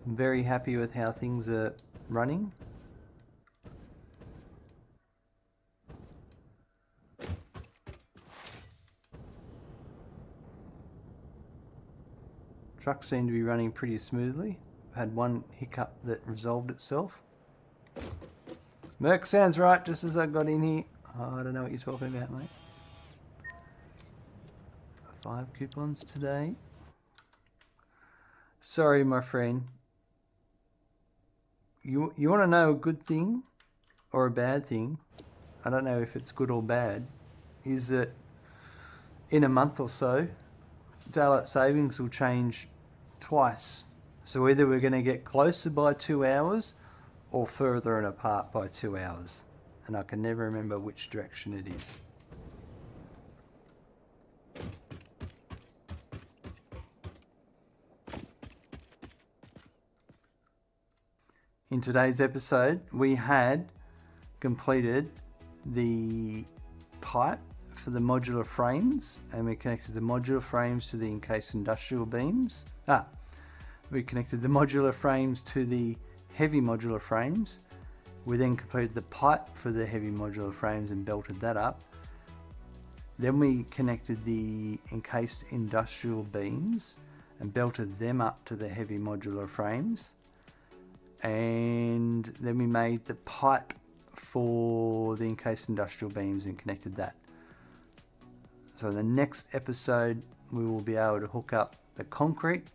Speaker 1: I'm very happy with how things are running. Trucks seem to be running pretty smoothly. I've had one hiccup that resolved itself. Merc sounds right just as I got in here. Oh, I don't know what you're talking about, mate. 5 coupons today. Sorry, my friend. You want to know a good thing or a bad thing? I don't know if it's good or bad. Is that in a month or so, daylight savings will change twice. So either we're going to get closer by 2 hours or further and apart by 2 hours. And I can never remember which direction it is. In today's episode, we had completed the pipe for the modular frames, and we connected the modular frames to the encased industrial beams. We connected the modular frames to the heavy modular frames. We then completed the pipe for the heavy modular frames and belted that up. Then we connected the encased industrial beams and belted them up to the heavy modular frames. And then we made the pipe for the encased industrial beams and connected that. So in the next episode, we will be able to hook up the concrete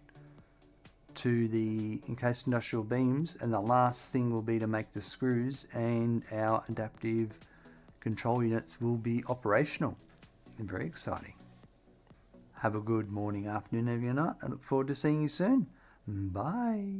Speaker 1: to the encased industrial beams, and the last thing will be to make the screws, and our adaptive control units will be operational. And very exciting. Have a good morning, afternoon, evening, or night. I look forward to seeing you soon. Bye.